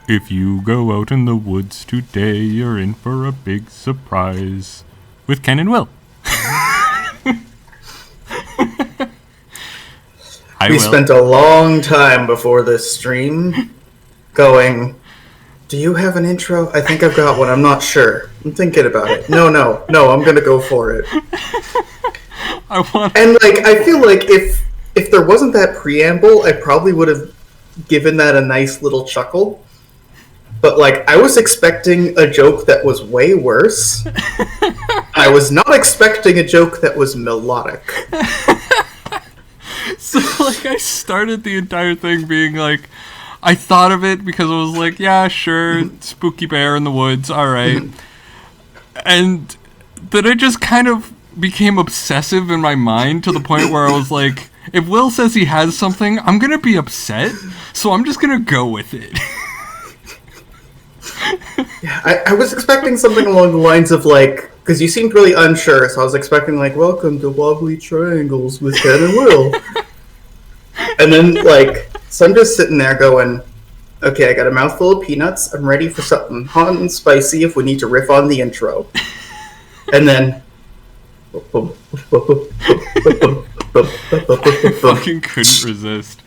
If you go out in the woods today, you're in for a big surprise. With Ken and Will. We spent a long time before this stream going, do you have an intro? I think I've got one. I'm not sure. I'm thinking about it. No, I'm going to go for it. And, like, I feel like if there wasn't that preamble, I probably would have given that a nice little chuckle. But, like, I was expecting a joke that was way worse. I was not expecting a joke that was melodic. So, like, I started the entire thing being like, I thought of it because I was like, yeah, sure, spooky bear in the woods, alright. And then it just kind of became obsessive in my mind to the point where I was like, if Will says he has something, I'm gonna be upset, so I'm just gonna go with it. Yeah, I was expecting something along the lines of, like, because you seemed really unsure, so I was expecting, like, welcome to Wobbly Triangles with Ken and Will. And then, like, so I'm just sitting there going, okay, I got a mouthful of peanuts, I'm ready for something hot and spicy if we need to riff on the intro. And then... I fucking couldn't resist.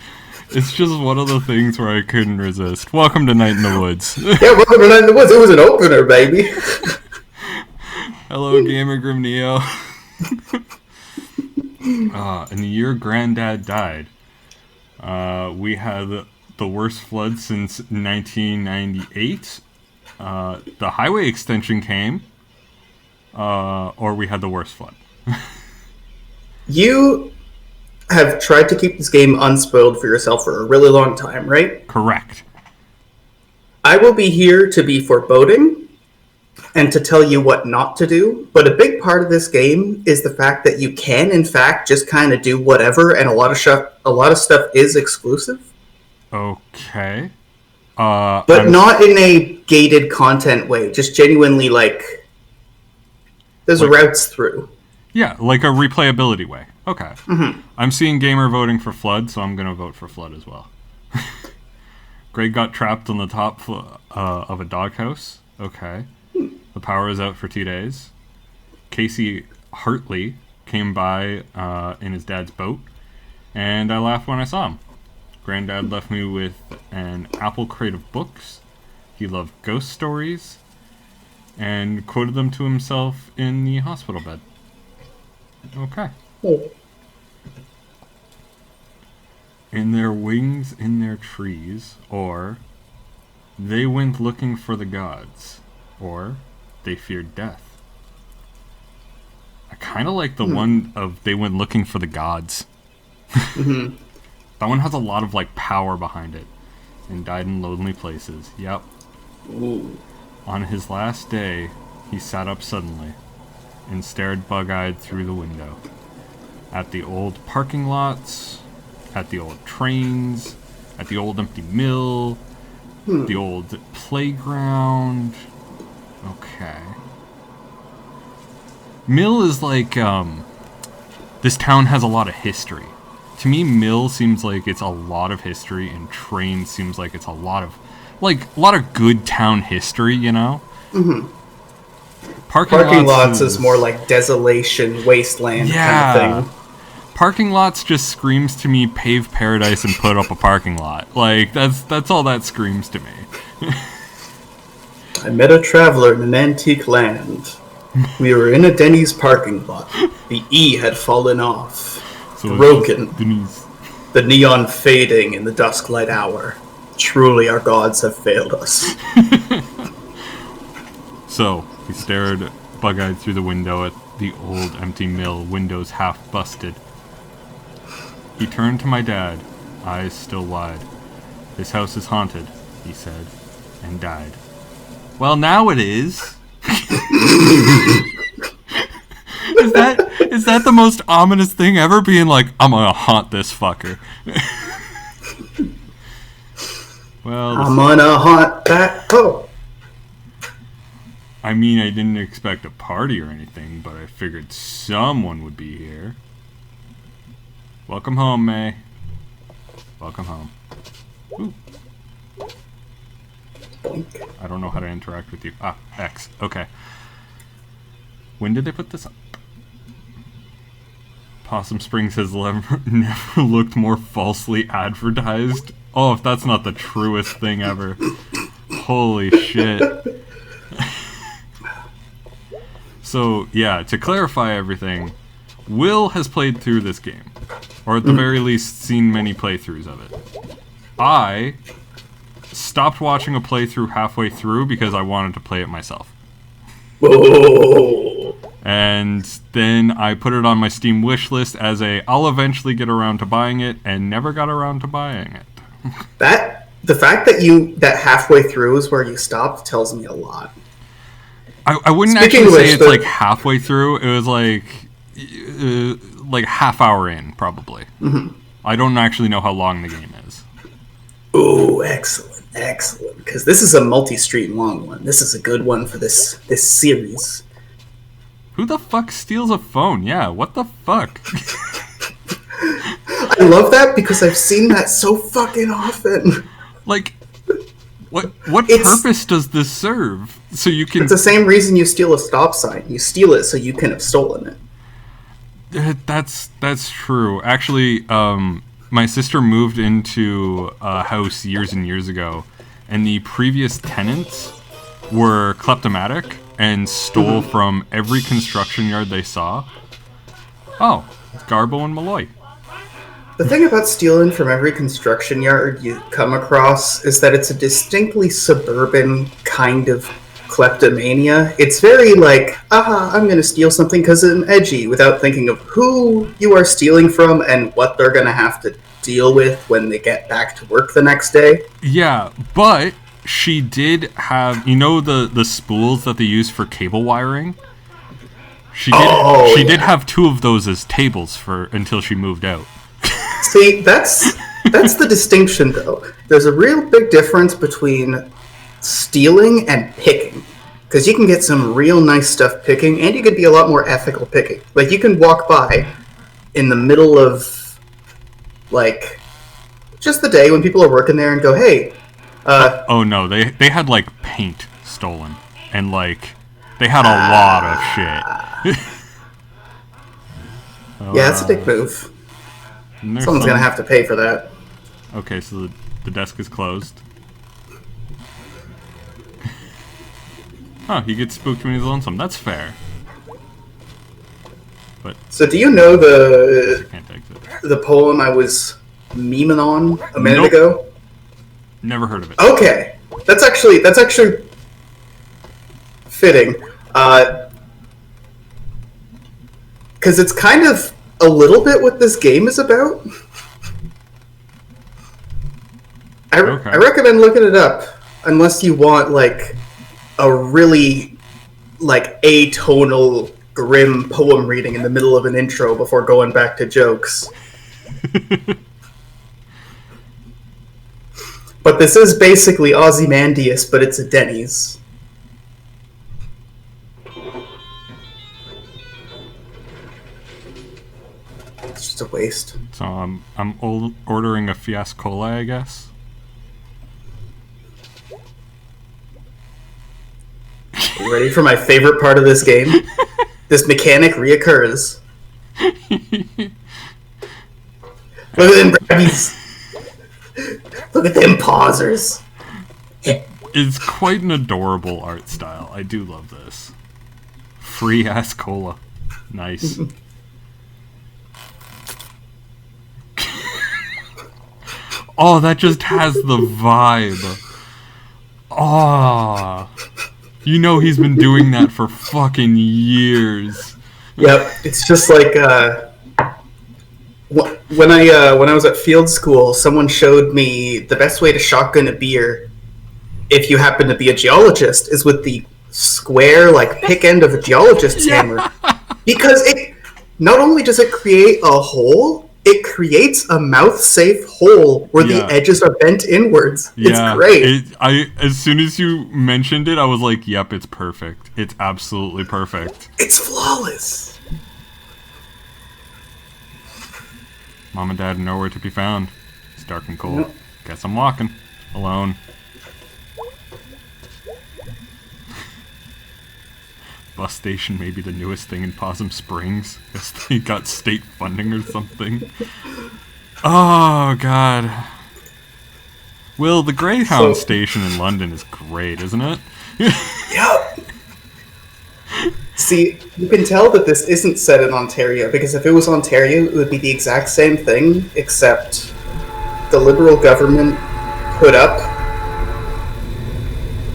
It's just one of the things where I couldn't resist. Welcome to Night in the Woods. Yeah, welcome to Night in the Woods. It was an opener, baby. Hello, Gamer Grim Neo. In the year Granddad died, we had the worst flood since 1998. The highway extension came, or we had the worst flood. You have tried to keep this game unspoiled for yourself for a really long time, right? Correct. I will be here to be foreboding and to tell you what not to do, but a big part of this game is the fact that you can, in fact, just kind of do whatever, and a lot of stuff is exclusive. Okay. But not in a gated content way, just genuinely, like, there's routes through. Yeah, like a replayability way. Okay. Mm-hmm. I'm seeing gamer voting for Flood, so I'm going to vote for Flood as well. Greg got trapped on the top of a doghouse. Okay. The power is out for 2 days. Casey Hartley came by in his dad's boat, and I laughed when I saw him. Granddad left me with an apple crate of books. He loved ghost stories, and quoted them to himself in the hospital bed. Okay. Oh. In their wings, in their trees, or they went looking for the gods, or they feared death. I kind of like the one of they went looking for the gods. Mm-hmm. That one has a lot of, like, power behind it, and died in lonely places. Yep. Ooh. On his last day, he sat up suddenly and stared bug-eyed through the window at the old parking lots, at the old trains, at the old empty mill, the old playground. Okay. Mill is like, this town has a lot of history. To me, Mill seems like it's a lot of history, and Train seems like it's a lot of good town history, you know? Mm-hmm. Parking lots is more like desolation, wasteland kind of thing. Parking lots just screams to me, pave paradise and put up a parking lot. Like, that's all that screams to me. I met a traveler in an antique land. We were in a Denny's parking lot. The E had fallen off. So broken. The neon fading in the dusklight hour. Truly, our gods have failed us. So, he stared bug-eyed through the window at the old empty mill, windows half busted. He turned to my dad, eyes still wide. This house is haunted, he said, and died. Well, now it is. Is that the most ominous thing ever? Being like, I'm gonna haunt this fucker. Well, I'm gonna haunt that hoe. I mean, I didn't expect a party or anything, but I figured someone would be here. Welcome home, May. Welcome home. Ooh. Boink. I don't know how to interact with you. Ah, X. Okay. When did they put this up? Possum Springs has never looked more falsely advertised. Oh, if that's not the truest thing ever. Holy shit. So, yeah, to clarify everything, Will has played through this game. Or at the very least, seen many playthroughs of it. I stopped watching a playthrough halfway through because I wanted to play it myself. Whoa. And then I put it on my Steam wishlist as I'll eventually get around to buying it, and never got around to buying it. The fact that halfway through is where you stopped tells me a lot. I wouldn't Speaking actually of say which, it's like halfway through. It was like half hour in, probably. Mm-hmm. I don't actually know how long the game is. Ooh, excellent. Because this is a multi-stream long one. This is a good one for this series. Who the fuck steals a phone? Yeah, what the fuck? I love that because I've seen that so fucking often. Like, what purpose does this serve? So you can... It's the same reason you steal a stop sign. You steal it so you can have stolen it. That's true. Actually, my sister moved into a house years and years ago, and the previous tenants were kleptomatic and stole from every construction yard they saw. Oh, it's Garbo and Malloy. The thing about stealing from every construction yard you come across is that it's a distinctly suburban kind of kleptomania. It's very like, I'm going to steal something because I'm edgy, without thinking of who you are stealing from and what they're going to have to deal with when they get back to work the next day. Yeah, but she did have, the spools that they use for cable wiring? She did have 2 of those as tables until she moved out. See, that's the distinction, though. There's a real big difference between stealing and picking. Because you can get some real nice stuff picking, and you could be a lot more ethical picking. Like, you can walk by in the middle of, like, just the day when people are working there and go, hey... oh, no, they had, like, paint stolen. And, like, they had a lot of shit. Yeah, that's a big move. Someone's gonna have to pay for that. Okay, so the desk is closed. Huh, he gets spooked when he's lonesome. That's fair. But so do you know I can't exit. the poem I was memeing on a minute ago? Never heard of it. Okay. That's actually fitting. Because it's kind of a little bit what this game is about. I recommend looking it up, unless you want, like, a really, like, atonal, grim poem reading in the middle of an intro before going back to jokes. But this is basically Ozymandias, but it's a Denny's. It's just a waste. So I'm ordering a Fiascola, I guess. You ready for my favorite part of this game? This mechanic reoccurs. Look at them braggies. Look at them pausers. It's quite an adorable art style. I do love this. Free ass cola. Nice. Oh, that just has the vibe. Oh. You know he's been doing that for fucking years. Yep, it's just like when I was at field school, someone showed me the best way to shotgun a beer, if you happen to be a geologist, is with the square, like, pick end of a geologist's hammer. Because it not only does it create a hole, it creates a mouth-safe hole where the edges are bent inwards. It's great. As soon as you mentioned it, I was like, yep, it's perfect. It's absolutely perfect. It's flawless. Mom and Dad are nowhere to be found. It's dark and cold. Guess I'm walking. Alone. bus station may be the newest thing in Possum Springs. Guess they got state funding or something. Oh, God. Will, the Greyhound station in London is great, isn't it? Yep. See, you can tell that this isn't set in Ontario, because if it was Ontario, it would be the exact same thing, except the Liberal government put up.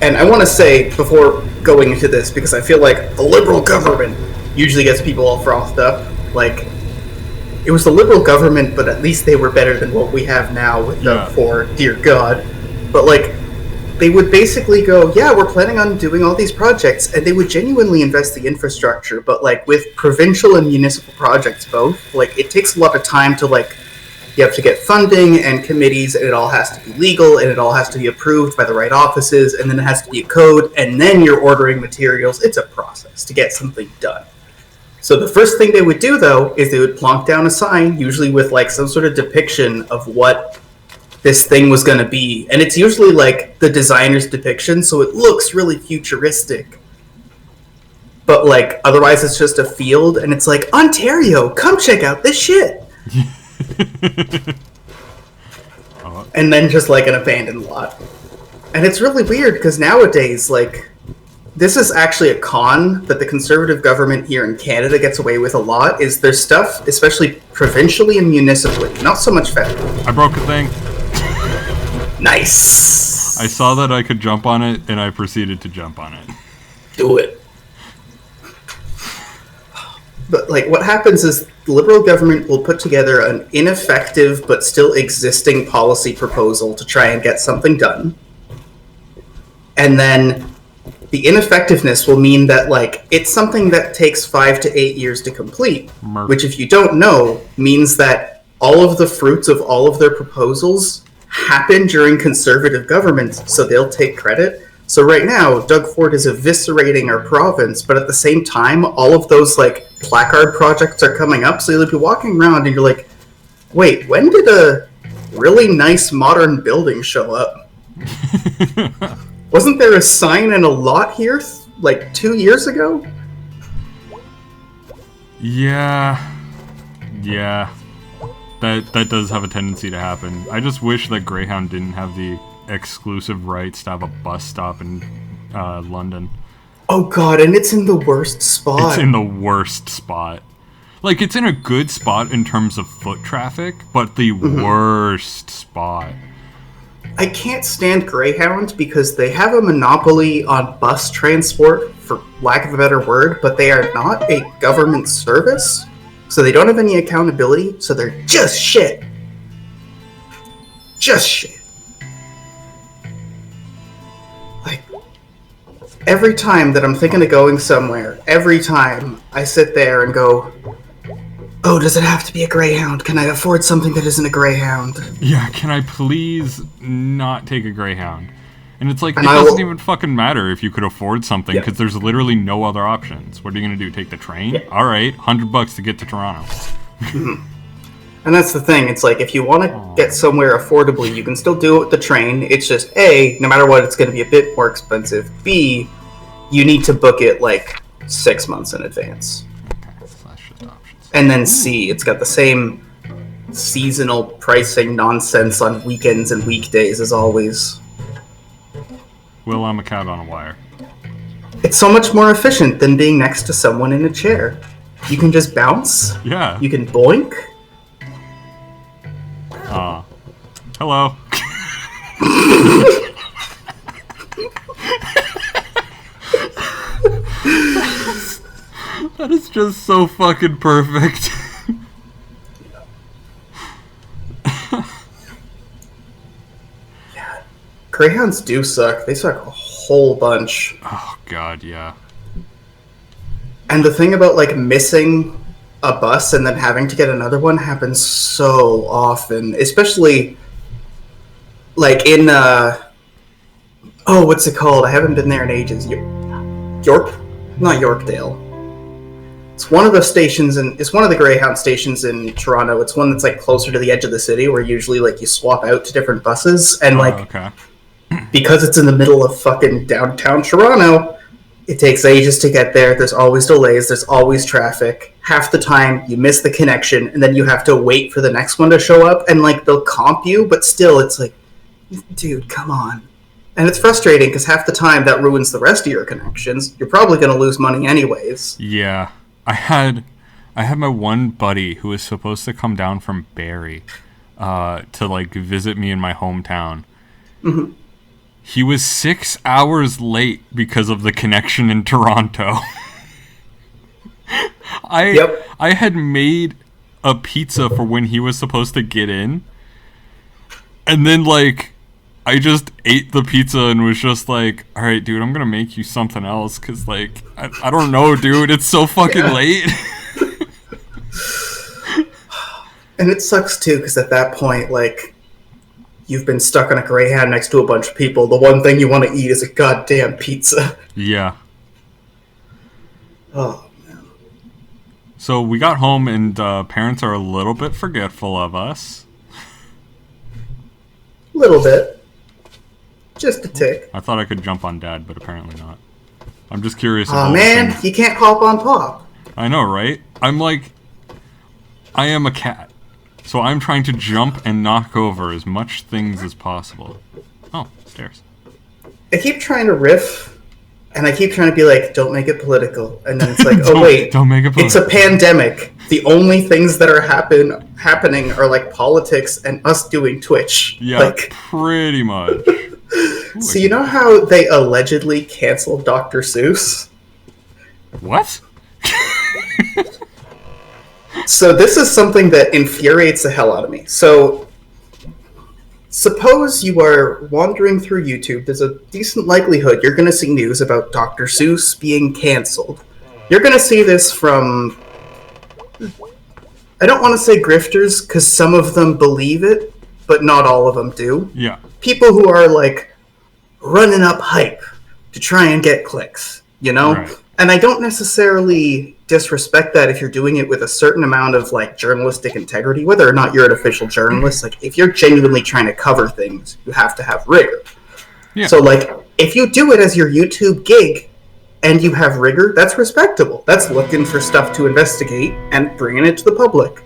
And I want to say, before going into this, because I feel like the Liberal government usually gets people all frothed up, like, it was the Liberal government, but at least they were better than what we have now with the poor, dear God. But, like, they would basically go, yeah, we're planning on doing all these projects, and they would genuinely invest the infrastructure, but, like, with provincial and municipal projects both, like, it takes a lot of time to, like, you have to get funding and committees, and it all has to be legal, and it all has to be approved by the right offices, and then it has to be a code, and then you're ordering materials. It's a process to get something done. So the first thing they would do, though, is they would plonk down a sign, usually with, like, some sort of depiction of what this thing was going to be. And it's usually, like, the designer's depiction, so it looks really futuristic. But, like, otherwise it's just a field, and it's like, Ontario, come check out this shit! And then just, like, an abandoned lot. And it's really weird, because nowadays, like, this is actually a con that the Conservative government here in Canada gets away with a lot, is their stuff, especially provincially and municipally, not so much federal. I broke a thing. Nice! I saw that I could jump on it, and I proceeded to jump on it. Do it. But, like, what happens is the Liberal government will put together an ineffective but still existing policy proposal to try and get something done. And then the ineffectiveness will mean that, like, it's something that takes 5 to 8 years to complete, which, if you don't know, means that all of the fruits of all of their proposals happen during Conservative governments, so they'll take credit. So right now, Doug Ford is eviscerating our province, but at the same time, all of those, like, placard projects are coming up, so you'll be walking around and you're like, wait, when did a really nice modern building show up? Wasn't there a sign and a lot here, like, 2 years ago? Yeah. That does have a tendency to happen. I just wish that Greyhound didn't have the exclusive rights to have a bus stop in London. Oh god, and it's in the worst spot. It's in the worst spot. Like, it's in a good spot in terms of foot traffic, but the worst spot. I can't stand Greyhound because they have a monopoly on bus transport, for lack of a better word, but they are not a government service, so they don't have any accountability, so they're just shit. Just shit. Like, every time that I'm thinking of going somewhere, every time I sit there and go, oh, does it have to be a Greyhound? Can I afford something that isn't a Greyhound? Yeah, can I please not take a Greyhound? And it's like, it doesn't even fucking matter if you could afford something, because there's literally no other options. What are you going to do, take the train? Yeah. Alright, $100 to get to Toronto. And that's the thing, it's like, if you want to get somewhere affordably, you can still do it with the train. It's just, A, no matter what, it's going to be a bit more expensive. B, you need to book it, like, 6 months in advance. And then C, it's got the same seasonal pricing nonsense on weekends and weekdays as always. Will, I'm a cat on a wire. It's so much more efficient than being next to someone in a chair. You can just bounce. Yeah. You can boink. Hello. That is just so fucking perfect. Yeah. Greyhounds do suck. They suck a whole bunch. Oh, God, yeah. And the thing about, like, missing a bus and then having to get another one happens so often. Especially, like, in, what's it called? I haven't been there in ages. York? Not Yorkdale. It's one of the stations, it's one of the Greyhound stations in Toronto. It's one that's, like, closer to the edge of the city, where usually, like, you swap out to different buses, and, like, okay. Because it's in the middle of fucking downtown Toronto, It takes ages to get there. There's always delays. There's always traffic. Half the time, you miss the connection, and then you have to wait for the next one to show up, and, like, they'll comp you, but still, it's like, dude, come on. And it's frustrating, because half the time, that ruins the rest of your connections. You're probably going to lose money anyways. Yeah. I had my one buddy who was supposed to come down from Barrie to, like, visit me in my hometown. Mm-hmm. He was 6 hours late because of the connection in Toronto. I had made a pizza for when he was supposed to get in. And then, like, I just ate the pizza and was just like, all right, dude, I'm going to make you something else. Because, like, I don't know, dude. It's so fucking late. And it sucks, too, because at that point, like, you've been stuck on a Greyhound next to a bunch of people. The one thing you want to eat is a goddamn pizza. Yeah. Oh, man. So we got home, and parents are a little bit forgetful of us. A little bit. Just a tick. I thought I could jump on Dad, but apparently not. I'm just curious. Oh, man, you can't hop on Pop. I know, right? I'm like, I am a cat. So I'm trying to jump and knock over as much things as possible. Oh, stairs. I keep trying to riff, and I keep trying to be like, don't make it political. And then it's like, oh, wait. Don't make it political. It's a pandemic. The only things that are happening are, like, politics and us doing Twitch. Yeah, like, pretty much. So you know how they allegedly canceled Dr. Seuss? What? So this is something that infuriates the hell out of me. So suppose you are wandering through YouTube. There's a decent likelihood you're going to see news about Dr. Seuss being canceled. You're going to see this from, I don't want to say grifters, because some of them believe it, but not all of them do. Yeah. People who are, like, running up hype to try and get clicks, you know? Right. And I don't necessarily disrespect that if you're doing it with a certain amount of, like, journalistic integrity, whether or not you're an official journalist. Like, if you're genuinely trying to cover things, you have to have rigor. Yeah. So, like, if you do it as your YouTube gig and you have rigor, that's respectable. That's looking for stuff to investigate and bringing it to the public.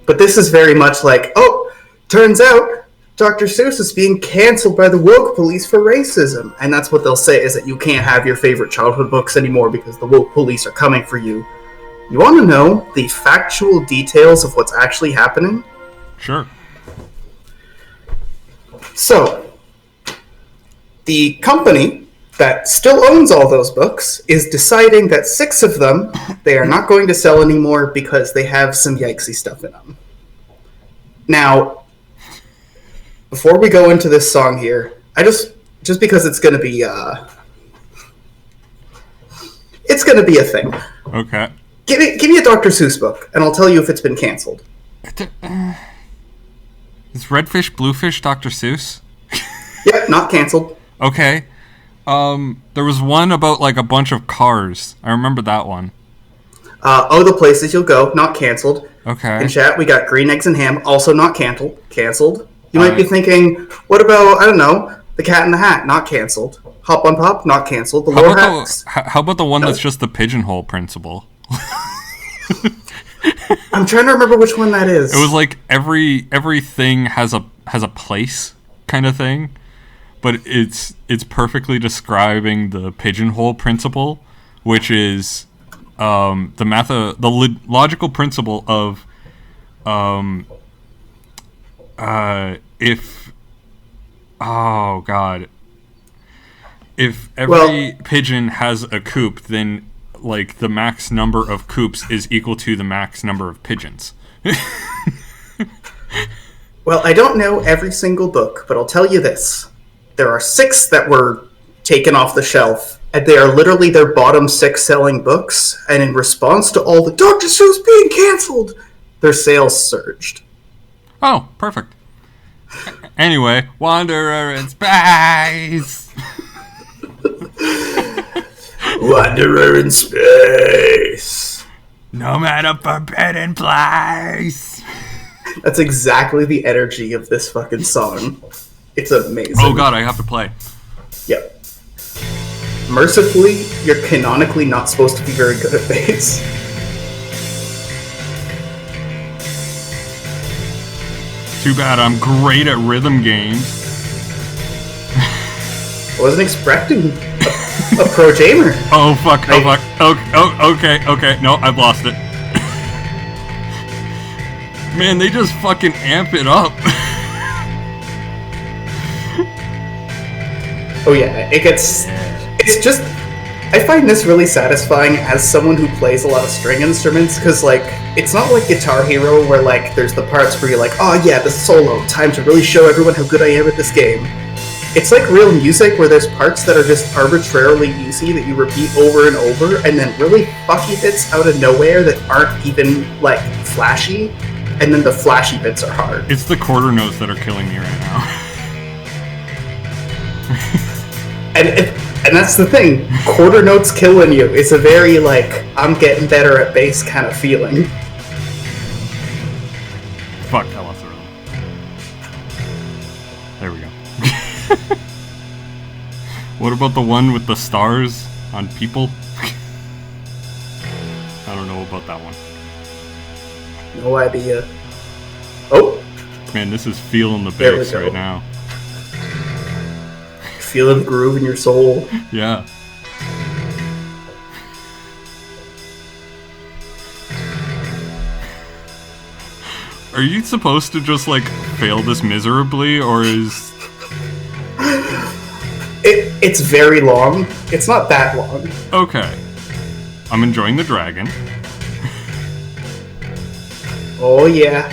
But this is very much like, oh, turns out Dr. Seuss is being canceled by the woke police for racism. And that's what they'll say, is that you can't have your favorite childhood books anymore because the woke police are coming for you. You want to know the factual details of what's actually happening? Sure. So, the company that still owns all those books is deciding that 6 of them they are not going to sell anymore because they have some yikesy stuff in them. Now, before we go into this song here, I just because it's going to be a thing. Okay. Give me a Dr. Seuss book, and I'll tell you if it's been canceled. Is Redfish Bluefish Dr. Seuss? Yep, not canceled. Okay. There was one about, like, a bunch of cars. I remember that one. The Places You'll Go, not canceled. Okay. In chat, we got Green Eggs and Ham, also not canceled. You might be thinking, what about, I don't know, The Cat in the Hat, not canceled. Hop on Pop, not canceled. The Lore Hacks. How about the one that's just the pigeonhole principle? I'm trying to remember which one that is. It was like everything has a place kind of thing, but it's perfectly describing the pigeonhole principle, which is the logical principle of if every pigeon has a coop, then, like, the max number of coops is equal to the max number of pigeons. Well, I don't know every single book, but I'll tell you this. There are 6 that were taken off the shelf, and they are literally their bottom 6 selling books, and in response to all the Dr. Seuss being canceled, their sales surged. Oh, perfect. Anyway, Wanderer in Space! Wanderer in Space! No matter forbidden place! That's exactly the energy of this fucking song. It's amazing. Oh god, I have to play. Yep. mercifully, you're canonically not supposed to be very good at bass. Too bad I'm great at rhythm games. I wasn't expecting a pro gamer. Oh fuck, okay, no, I've lost it. Man, they just fucking amp it up. Oh yeah, it's just, I find this really satisfying as someone who plays a lot of string instruments, because like, it's not like Guitar Hero where like, there's the parts where you're like, oh yeah, the solo, time to really show everyone how good I am at this game. It's like real music where there's parts that are just arbitrarily easy that you repeat over and over, and then really fucky bits out of nowhere that aren't even like flashy, and then the flashy bits are hard. It's the quarter notes that are killing me right now. And that's the thing, quarter notes killing you. It's a very, like, I'm getting better at bass kind of feeling. Fuck, I lost the rhythm. There we go. What about the one with the stars on people? I don't know about that one. No idea. Oh! Man, this is feeling the bass right now. Feeling the groove in your soul. Yeah. Are you supposed to just, like, fail this miserably, or is... It's very long. It's not that long. Okay. I'm enjoying the dragon. Oh yeah.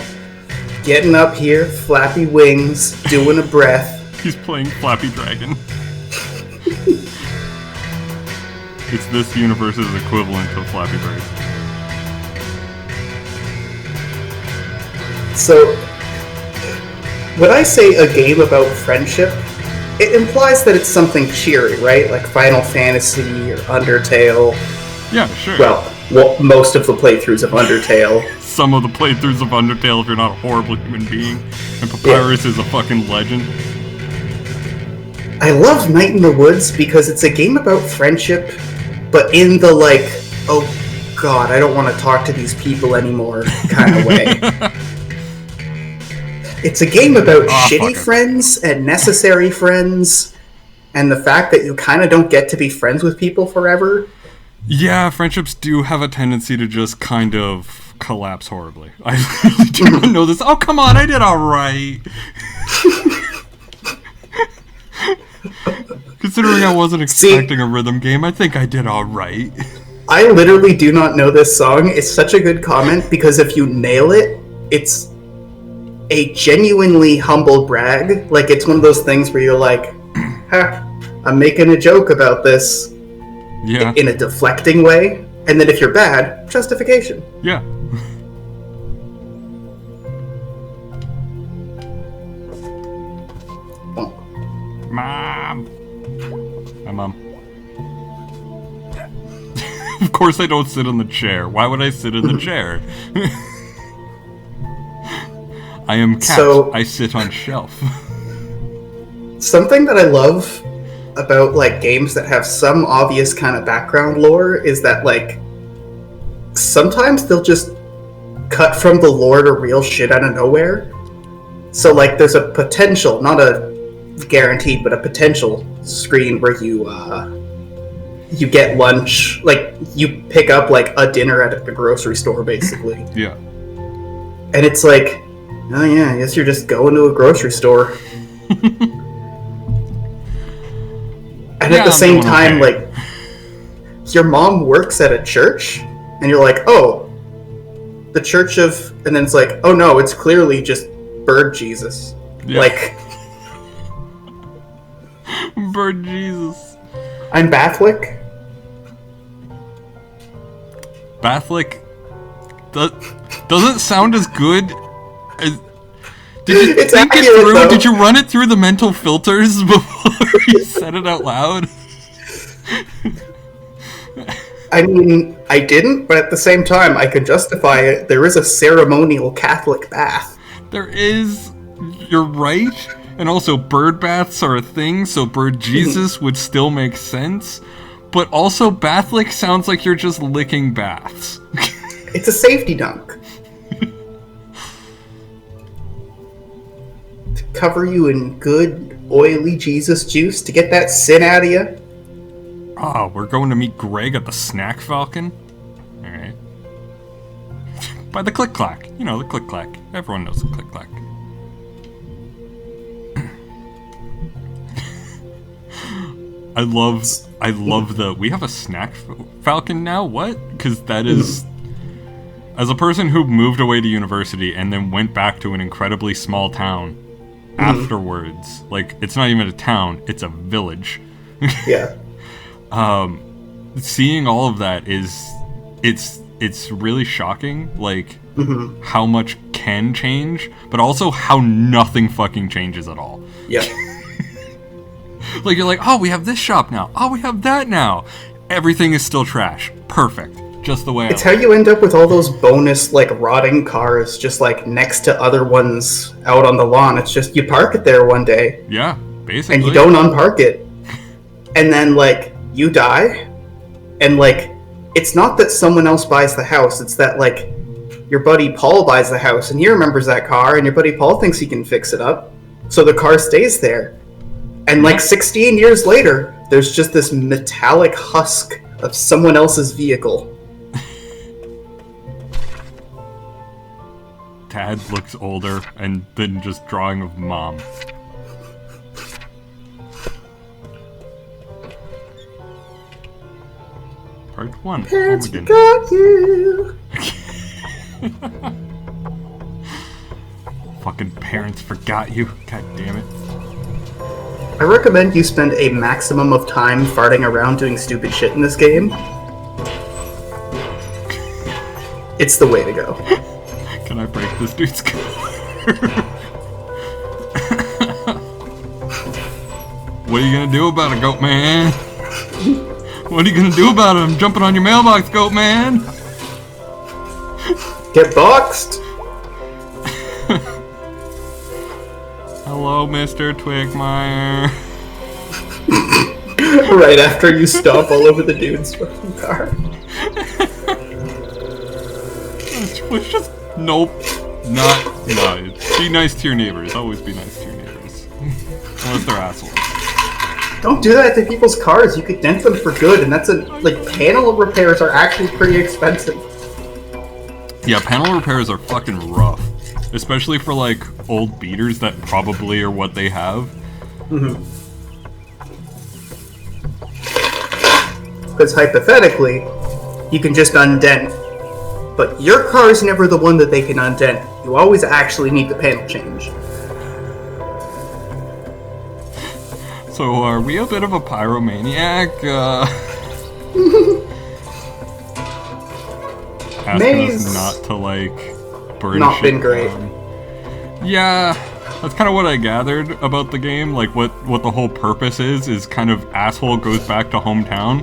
Getting up here, flappy wings, doing a breath. He's playing Flappy Dragon. It's this universe's equivalent of Flappy Bird. So, when I say a game about friendship, it implies that it's something cheery, right? Like Final Fantasy or Undertale. Yeah, sure. Well, most of the playthroughs of Undertale. Some of the playthroughs of Undertale if you're not a horrible human being. And Papyrus is a fucking legend. I love Night in the Woods because it's a game about friendship, but in the, like, oh god, I don't want to talk to these people anymore kind of way. It's a game about shitty friends and necessary friends, and the fact that you kind of don't get to be friends with people forever. Yeah, friendships do have a tendency to just kind of collapse horribly. I really do not know this. Oh, come on, I did alright. Considering I wasn't expecting a rhythm game, I think I did alright. I literally do not know this song. It's such a good comment, because if you nail it, it's a genuinely humble brag. Like, it's one of those things where you're like, ha, I'm making a joke about this. Yeah. In a deflecting way. And then if you're bad, justification. Yeah. Mom! My mom. Of course I don't sit in the chair. Why would I sit in the chair? I am cat. So, I sit on shelf. Something that I love about, like, games that have some obvious kind of background lore is that, like, sometimes they'll just cut from the lore to real shit out of nowhere. So, like, there's a potential, not a guaranteed, but a potential screen where you get lunch, like, you pick up, like, a dinner at the grocery store, basically. Yeah. And it's like, oh yeah, I guess you're just going to a grocery store. And at the same time, like, your mom works at a church, and you're like, oh, the church of... And then it's like, oh no, it's clearly just Bird Jesus. Yeah. Like... Bird Jesus. I'm Bathlick. Bathlick doesn't sound as good as... Did you think it through? Though. Did you run it through the mental filters before you said it out loud? I mean, I didn't, but at the same time, I could justify it. There is a ceremonial Catholic bath. There is. You're right. And also, bird baths are a thing, so Bird Jesus would still make sense. But also, bath lick sounds like you're just licking baths. It's a safety dunk. To cover you in good, oily Jesus juice to get that sin out of you. Oh, we're going to meet Greg at the Snack Falcon? Alright. By the click-clack. You know, the click-clack. Everyone knows the click-clack. I love we have a Snack Falcon now? What? Because that is... As a person who moved away to university and then went back to an incredibly small town afterwards, like, it's not even a town, it's a village. Yeah. Seeing all of that it's really shocking, like, how much can change, but also how nothing fucking changes at all. Yeah. Like, you're like, oh, we have this shop now. Oh, we have that now. Everything is still trash. Perfect. Just the way it's how you end up with all those bonus, like, rotting cars just, like, next to other ones out on the lawn. It's just, you park it there one day. Yeah, basically. And you don't unpark it. And then, like, you die. And, like, it's not that someone else buys the house. It's that, like, your buddy Paul buys the house and he remembers that car and your buddy Paul thinks he can fix it up. So the car stays there. And, like, 16 years later, there's just this metallic husk of someone else's vehicle. Dad looks older, and then just drawing of mom. Part 1. Parents forgot you. Fucking parents forgot you. God damn it. I recommend you spend a maximum of time farting around doing stupid shit in this game. It's the way to go. Can I break this dude's car? What are you gonna do about it, goat man? What are you gonna do about it? I'm jumping on your mailbox, goat man! Get boxed! Hello, Mr. Twigmeyer. Right after you stomp all over the dude's fucking car. It's just, nope. No. Be nice to your neighbors. Always be nice to your neighbors. Unless they're assholes. Don't do that to people's cars. You could dent them for good, and that's panel repairs are actually pretty expensive. Yeah, panel repairs are fucking rough. Especially for, like, old beaters that probably are what they have. Because hypothetically, you can just undent. But your car's never the one that they can undent. You always actually need the panel change. So are we a bit of a pyromaniac? Asking us not to, like, burn not shit been great. down. Yeah, that's kind of what I gathered about the game. Like, what the whole purpose is kind of asshole goes back to hometown.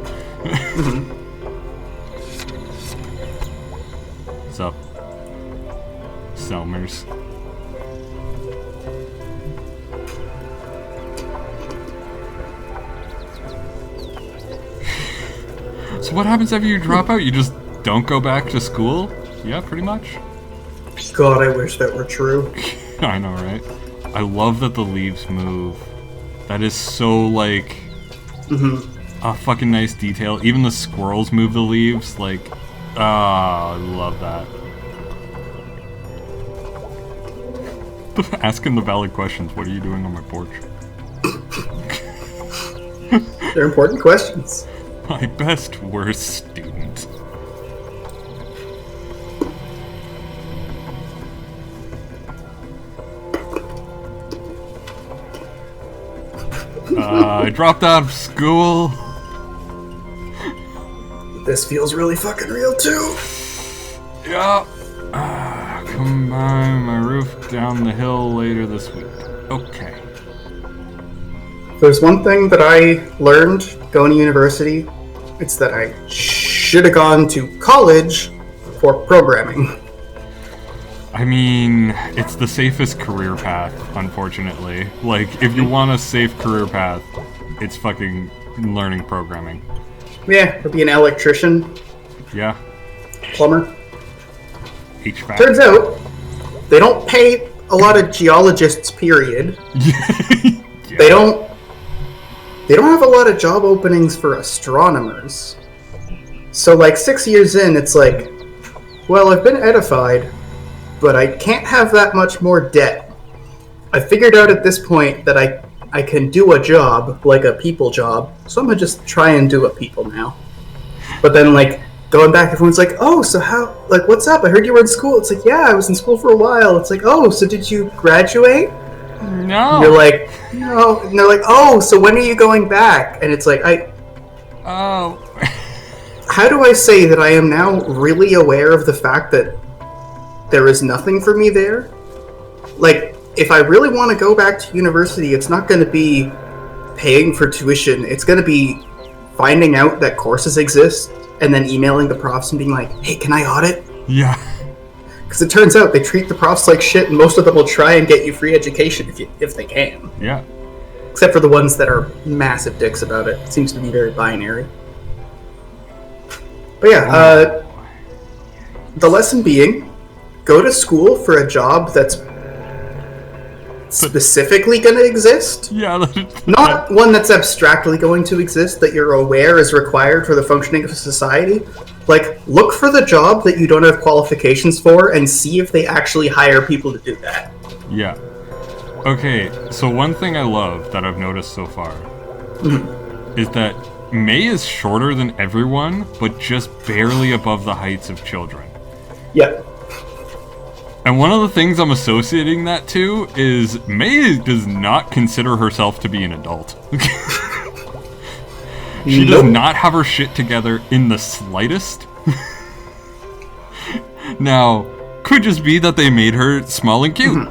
What's up, Selmers? So what happens after you drop out? You just don't go back to school? Yeah, pretty much. God, I wish that were true. I know, right? I love that the leaves move. That is so, like, a fucking nice detail. Even the squirrels move the leaves. Like, I love that. Asking the valid questions. What are you doing on my porch? They're important questions. My best worst student. I dropped out of school. This feels really fucking real too. Yeah. Come by my roof down the hill later this week. Okay. There's one thing that I learned going to university. It's that I should have gone to college for programming. I mean, it's the safest career path, unfortunately. Like, if you want a safe career path, it's fucking learning programming. Yeah, or be an electrician, Yeah. plumber. HVAC. Turns out, they don't pay a lot of geologists, period. Yeah. They don't have a lot of job openings for astronomers. So like 6 years in, it's like, well, I've been edified, but I can't have that much more debt. I figured out at this point that I can do a job, like a people job, so I'm gonna just try and do a people now. But then, like, going back, everyone's like, oh, so how, like, what's up? I heard you were in school. It's like, yeah, I was in school for a while. It's like, oh, so did you graduate? No. And you're like, no. And they're like, oh, so when are you going back? And it's like, Oh. how do I say that I am now really aware of the fact that there is nothing for me there? Like, if I really want to go back to university, it's not going to be paying for tuition. It's going to be finding out that courses exist and then emailing the profs and being like, hey, can I audit? Yeah. Because it turns out they treat the profs like shit, and most of them will try and get you free education if they can. Yeah. Except for the ones that are massive dicks about it. It seems to be very binary. But yeah, the lesson being, go to school for a job that's specifically going to exist. Yeah. Not one that's abstractly going to exist that you're aware is required for the functioning of society. Like, look for the job that you don't have qualifications for and see if they actually hire people to do that. Yeah. Okay, so one thing I love that I've noticed so far is that May is shorter than everyone, but just barely above the heights of children. Yeah. And one of the things I'm associating that to is May does not consider herself to be an adult. She does not have her shit together in the slightest. Now, could just be that they made her small and cute.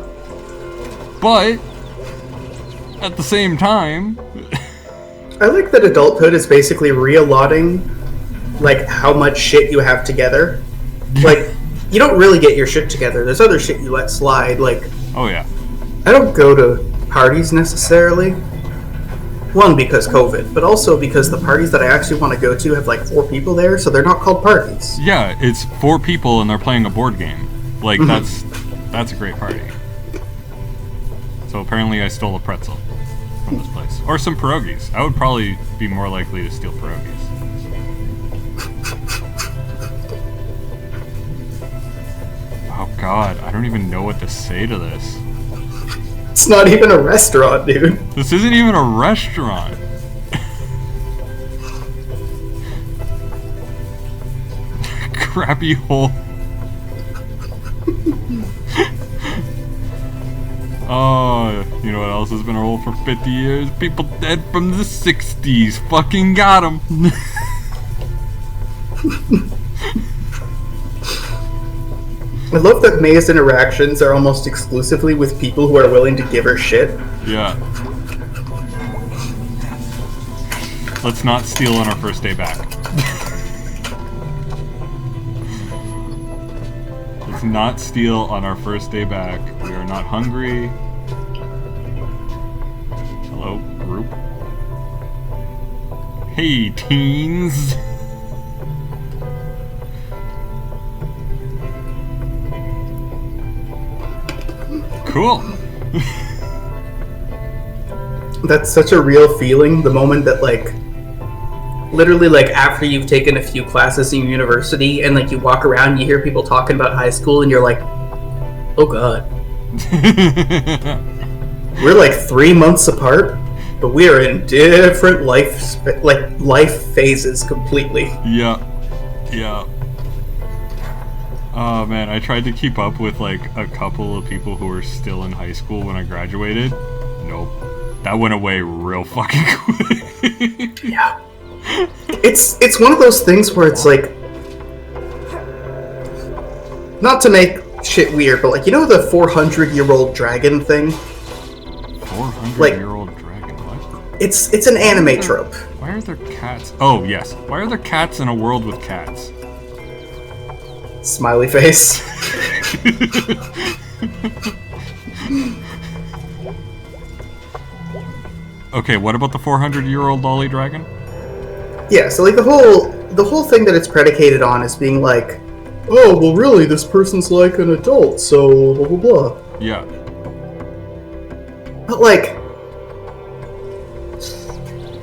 But, at the same time... I like that adulthood is basically re-allotting, like, how much shit you have together. Like, you don't really get your shit together. There's other shit you let slide, like... Oh, yeah. I don't go to parties necessarily. One, because COVID, but also because the parties that I actually want to go to have, like, 4 people there, so they're not called parties. Yeah, it's 4 people and they're playing a board game. Like, that's a great party. So apparently I stole a pretzel from this place. Or some pierogies. I would probably be more likely to steal pierogies. Oh god, I don't even know what to say to this. It's not even a restaurant, dude. This isn't even a restaurant. Crappy hole. Oh, you know what else has been a hole for 50 years? People dead from the 60s. Fucking got them. I love that May's interactions are almost exclusively with people who are willing to give her shit. Yeah. Let's not steal on our first day back. Let's not steal on our first day back. We are not hungry. Hello, group. Hey, teens. Cool. That's such a real feeling, the moment that, like, literally, like, after you've taken a few classes in university and, like, you walk around, you hear people talking about high school, and you're like, oh god. We're, like, 3 months apart, but we are in different life phases completely. Yeah. Yeah. Oh man, I tried to keep up with like a couple of people who were still in high school when I graduated. Nope. That went away real fucking quick. Yeah. It's one of those things where it's like, not to make shit weird, but like, you know the 400-year-old dragon thing? 400-year-old dragon? What? It's an anime trope. Why are there cats? Oh yes. Why are there cats in a world with cats? Smiley face. Okay, what about the 400-year-old lolly dragon? Yeah, so like the whole thing that it's predicated on is being like, oh well, really, this person's like an adult, so blah blah blah. Yeah. But like,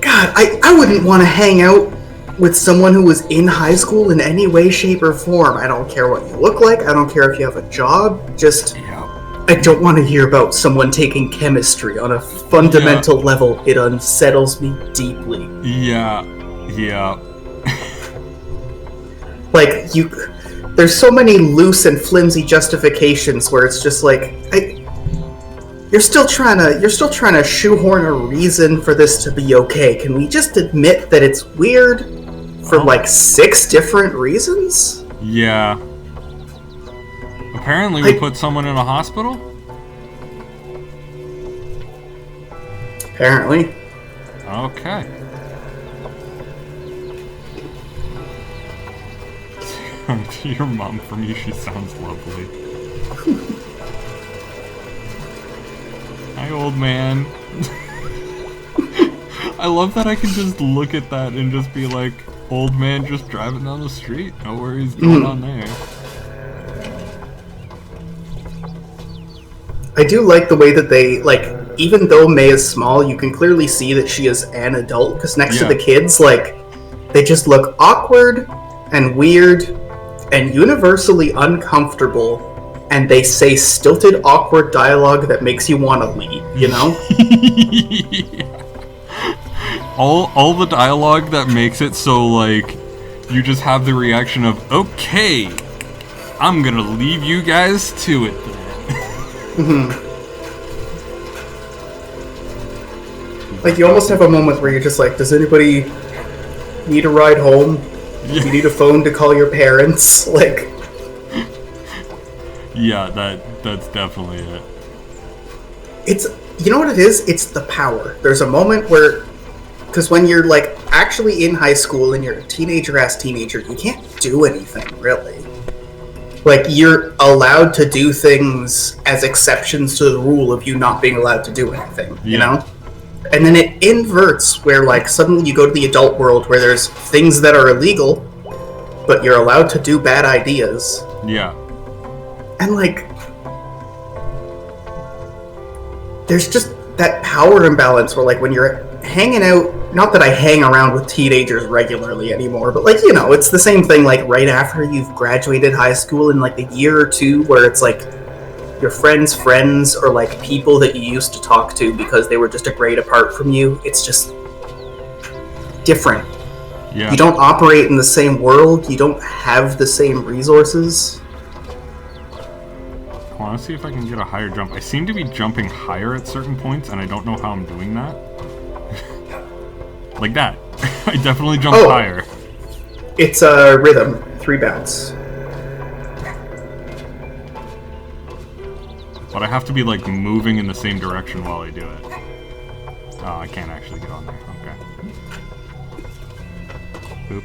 God, I wouldn't want to hang out with someone who was in high school in any way, shape, or form. I don't care what you look like. I don't care if you have a job. Just, I don't want to hear about someone taking chemistry on a fundamental level. It unsettles me deeply. Yeah. Yeah. Like, there's so many loose and flimsy justifications where it's just like, you're still trying to shoehorn a reason for this to be okay. Can we just admit that it's weird for like 6 different reasons? Yeah. Apparently we put someone in a hospital? Apparently. Okay. Your mom, for me, she sounds lovely. Hi, old man. I love that I can just look at that and just be like, old man just driving down the street. Know where he's going on there. I do like the way that they, like, even though May is small, you can clearly see that she is an adult, because next to the kids, like, they just look awkward and weird and universally uncomfortable, and they say stilted, awkward dialogue that makes you want to leave, you know? All the dialogue that makes it so, like, you just have the reaction of, okay, I'm gonna leave you guys to it then. Like, you almost have a moment where you're just like, does anybody need a ride home? Do you need a phone to call your parents? Like... Yeah, that's definitely it. It's, you know what it is? It's the power. There's a moment where, because when you're like actually in high school and you're a teenager-ass teenager, you can't do anything, really. Like, you're allowed to do things as exceptions to the rule of you not being allowed to do anything, you know? And then it inverts where, like, suddenly you go to the adult world where there's things that are illegal, but you're allowed to do bad ideas. Yeah. And, like, there's just that power imbalance where, like, when you're hanging out, not that I hang around with teenagers regularly anymore, but, like, you know, it's the same thing, like, right after you've graduated high school in, like, a year or two where it's, like, your friends' friends or, like, people that you used to talk to because they were just a grade apart from you. It's just different. Yeah. You don't operate in the same world. You don't have the same resources. I want to see if I can get a higher jump. I seem to be jumping higher at certain points, and I don't know how I'm doing that. Like that. I definitely jumped higher. It's a rhythm. 3 bounce. But I have to be, like, moving in the same direction while I do it. Oh, I can't actually get on there. Okay. Oop.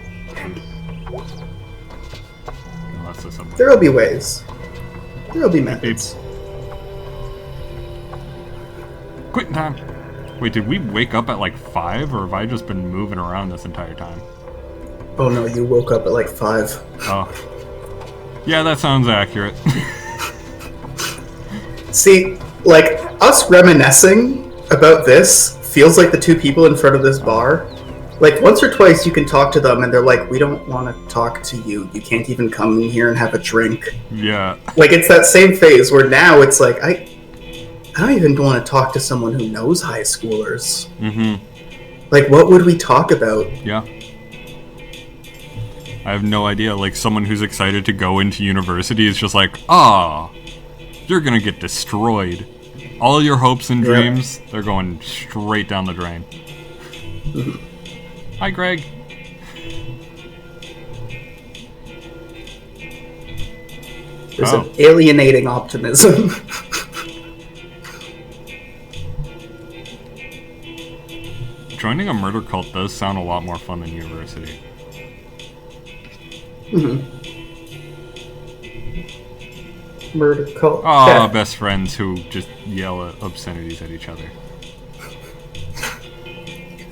Unless there's something. There'll be ways. There'll be methods. Quitting time! Wait, did we wake up at, like, 5, or have I just been moving around this entire time? Oh no, you woke up at, like, 5. Oh. Yeah, that sounds accurate. See, like, us reminiscing about this feels like the 2 people in front of this bar. Like, once or twice you can talk to them and they're like, we don't want to talk to you. You can't even come in here and have a drink. Yeah. Like, it's that same phase where now it's like, I don't even want to talk to someone who knows high schoolers. Mm-hmm. Like, what would we talk about? Yeah. I have no idea. Like, someone who's excited to go into university is just like, you're gonna get destroyed. All your hopes and dreams, they're going straight down the drain. Hi, Greg. There's an alienating optimism. Joining a murder cult does sound a lot more fun than university. Murder cult. Best friends who just yell at obscenities at each other.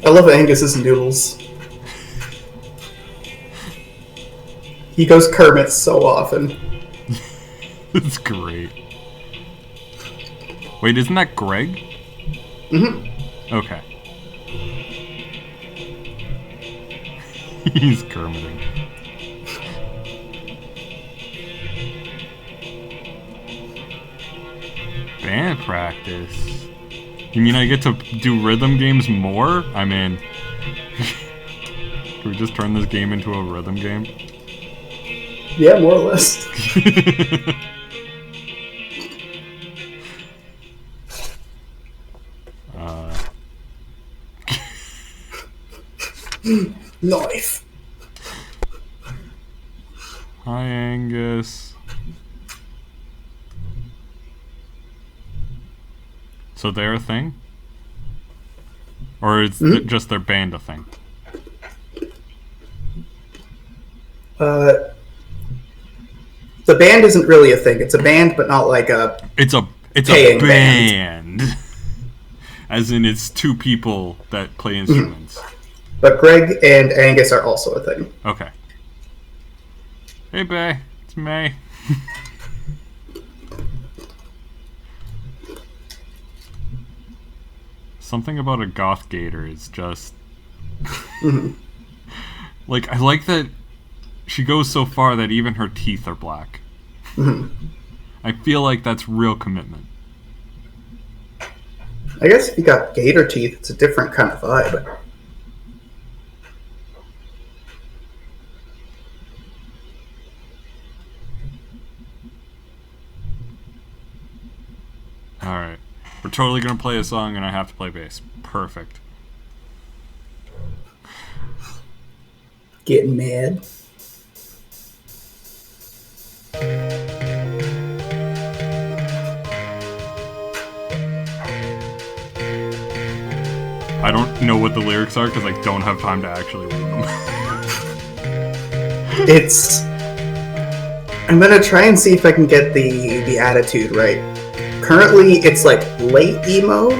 I love Angus's noodles. He goes Kermit so often. It's great. Wait, isn't that Greg? Mm-hmm. Okay. He's Kermiting. Band practice. You mean I get to do rhythm games more? I mean, can we just turn this game into a rhythm game? Yeah, more or less. Knife. Hi, Angus. So they're a thing? Or is just their band a thing? The band isn't really a thing. It's a band, but not like a... It's a band. As in, it's two people that play instruments. But Greg and Angus are also a thing. Okay. Hey, Bay. It's May. Something about a goth gator is just... Like, I like that she goes so far that even her teeth are black. I feel like that's real commitment. I guess if you got gator teeth, it's a different kind of vibe. Alright. We're totally gonna play a song and I have to play bass. Perfect. Getting mad. I don't know what the lyrics are because I don't have time to actually read them. It's... I'm gonna try and see if I can get the attitude right. Currently, it's like late emo,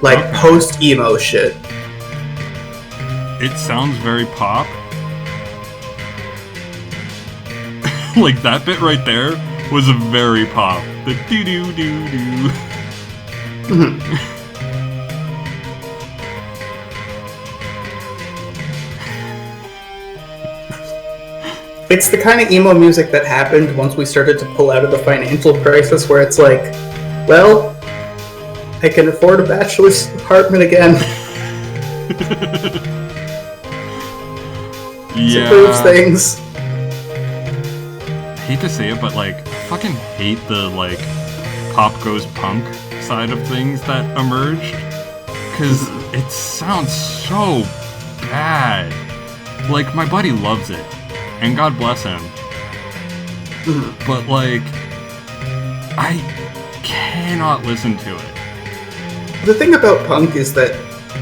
like post-emo shit. It sounds very pop. Like that bit right there was a very pop. The doo-doo-doo-doo. It's the kind of emo music that happened once we started to pull out of the financial crisis, where it's like, well, I can afford a bachelor's apartment again. Yeah. Improves things. I hate to say it, but like, I fucking hate the like pop goes punk side of things that emerged, because it sounds so bad. Like, my buddy loves it, and God bless him. But like, I cannot listen to it. The thing about punk is that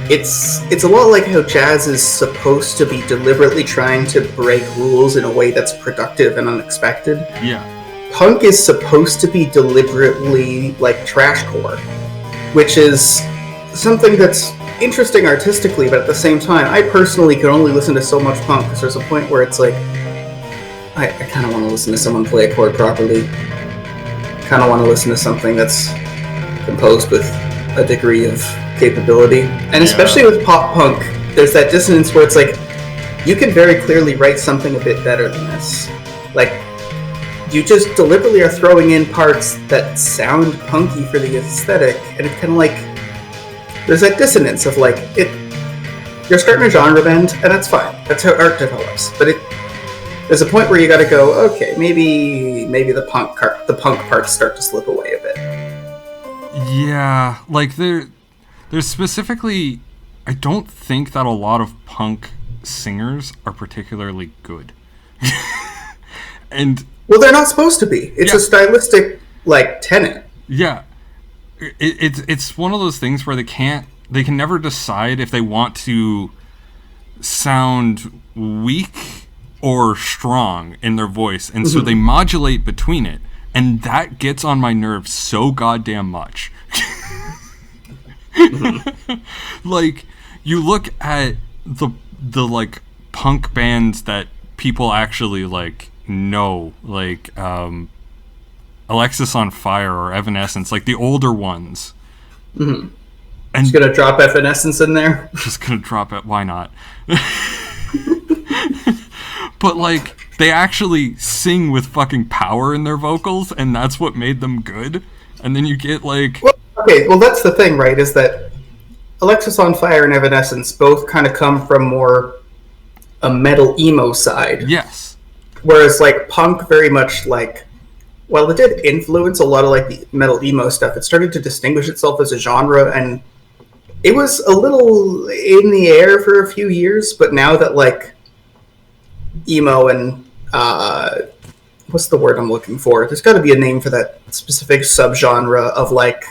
it's a lot like how jazz is supposed to be deliberately trying to break rules in a way that's productive and unexpected. Yeah. Punk is supposed to be deliberately like trashcore, which is something that's interesting artistically, but at the same time, I personally can only listen to so much punk because there's a point where it's like, I kind of want to listen to someone play a chord properly. Kind of want to listen to something that's composed with a degree of capability. And especially with pop punk, there's that dissonance where it's like, you can very clearly write something a bit better than this. Like, you just deliberately are throwing in parts that sound punky for the aesthetic, and it's kind of like, there's that dissonance of like, you're starting a genre bend, and that's fine. That's how art develops. But there's a point where you gotta go, okay, maybe the punk parts start to slip away a bit. Yeah, like there's specifically, I don't think that a lot of punk singers are particularly good. And well, they're not supposed to be. It's a stylistic like tenet. Yeah, it's one of those things where they can never decide if they want to sound weak or strong in their voice, and so they modulate between it, and that gets on my nerves so goddamn much. Like, you look at the like punk bands that people actually like know, like Alexis on Fire or Evanescence, like the older ones. Mm-hmm. And just gonna drop Evanescence in there. Just gonna drop it. Why not? But like, they actually sing with fucking power in their vocals, and that's what made them good. And then you get like, well, that's the thing, right? Is that Alexis on Fire and Evanescence both kind of come from more a metal emo side. Yes. Whereas like punk very much like, while it did influence a lot of like the metal emo stuff, it started to distinguish itself as a genre, and it was a little in the air for a few years, but now that like emo and what's the word I'm looking for? There's got to be a name for that specific subgenre of like,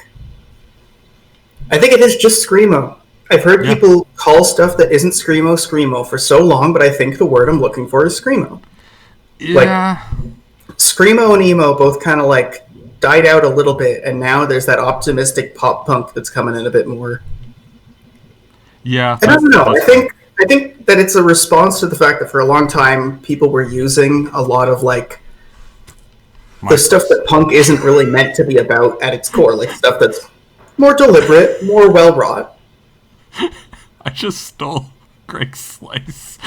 I think it is just screamo. I've heard people call stuff that isn't screamo for so long, but I think the word I'm looking for is screamo. Yeah. Like, screamo and emo both kind of like died out a little bit, and now there's that optimistic pop punk that's coming in a bit more. Yeah. I don't know. I think that it's a response to the fact that for a long time people were using a lot of like the stuff that punk isn't really meant to be about at its core, like stuff that's more deliberate, more well wrought. I just stole Greg's slice.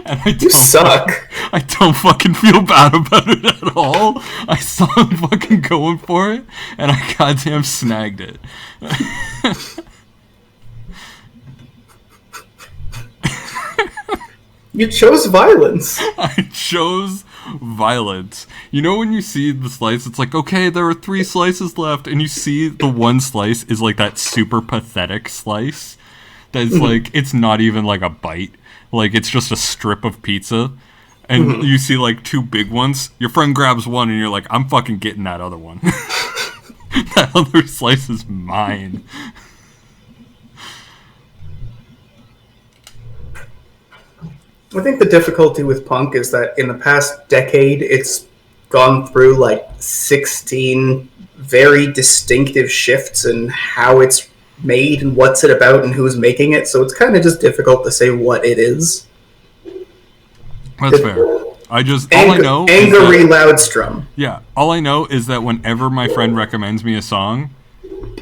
And you suck. I don't fucking feel bad about it at all. I saw him fucking going for it, and I goddamn snagged it. You chose violence. I chose violence. You know when you see the slice, it's like, okay, there are 3 slices left, and you see the one slice is like that super pathetic slice that's like, it's not even like a bite. Like, it's just a strip of pizza. And you see like 2 big ones. Your friend grabs one, and you're like, I'm fucking getting that other one. That other slice is mine. I think the difficulty with punk is that in the past decade, it's gone through like 16 very distinctive shifts in how it's made and what's it about and who's making it. So it's kind of just difficult to say what it is. That's fair. All I know Angry Loudstrum. Yeah, all I know is that whenever my friend recommends me a song,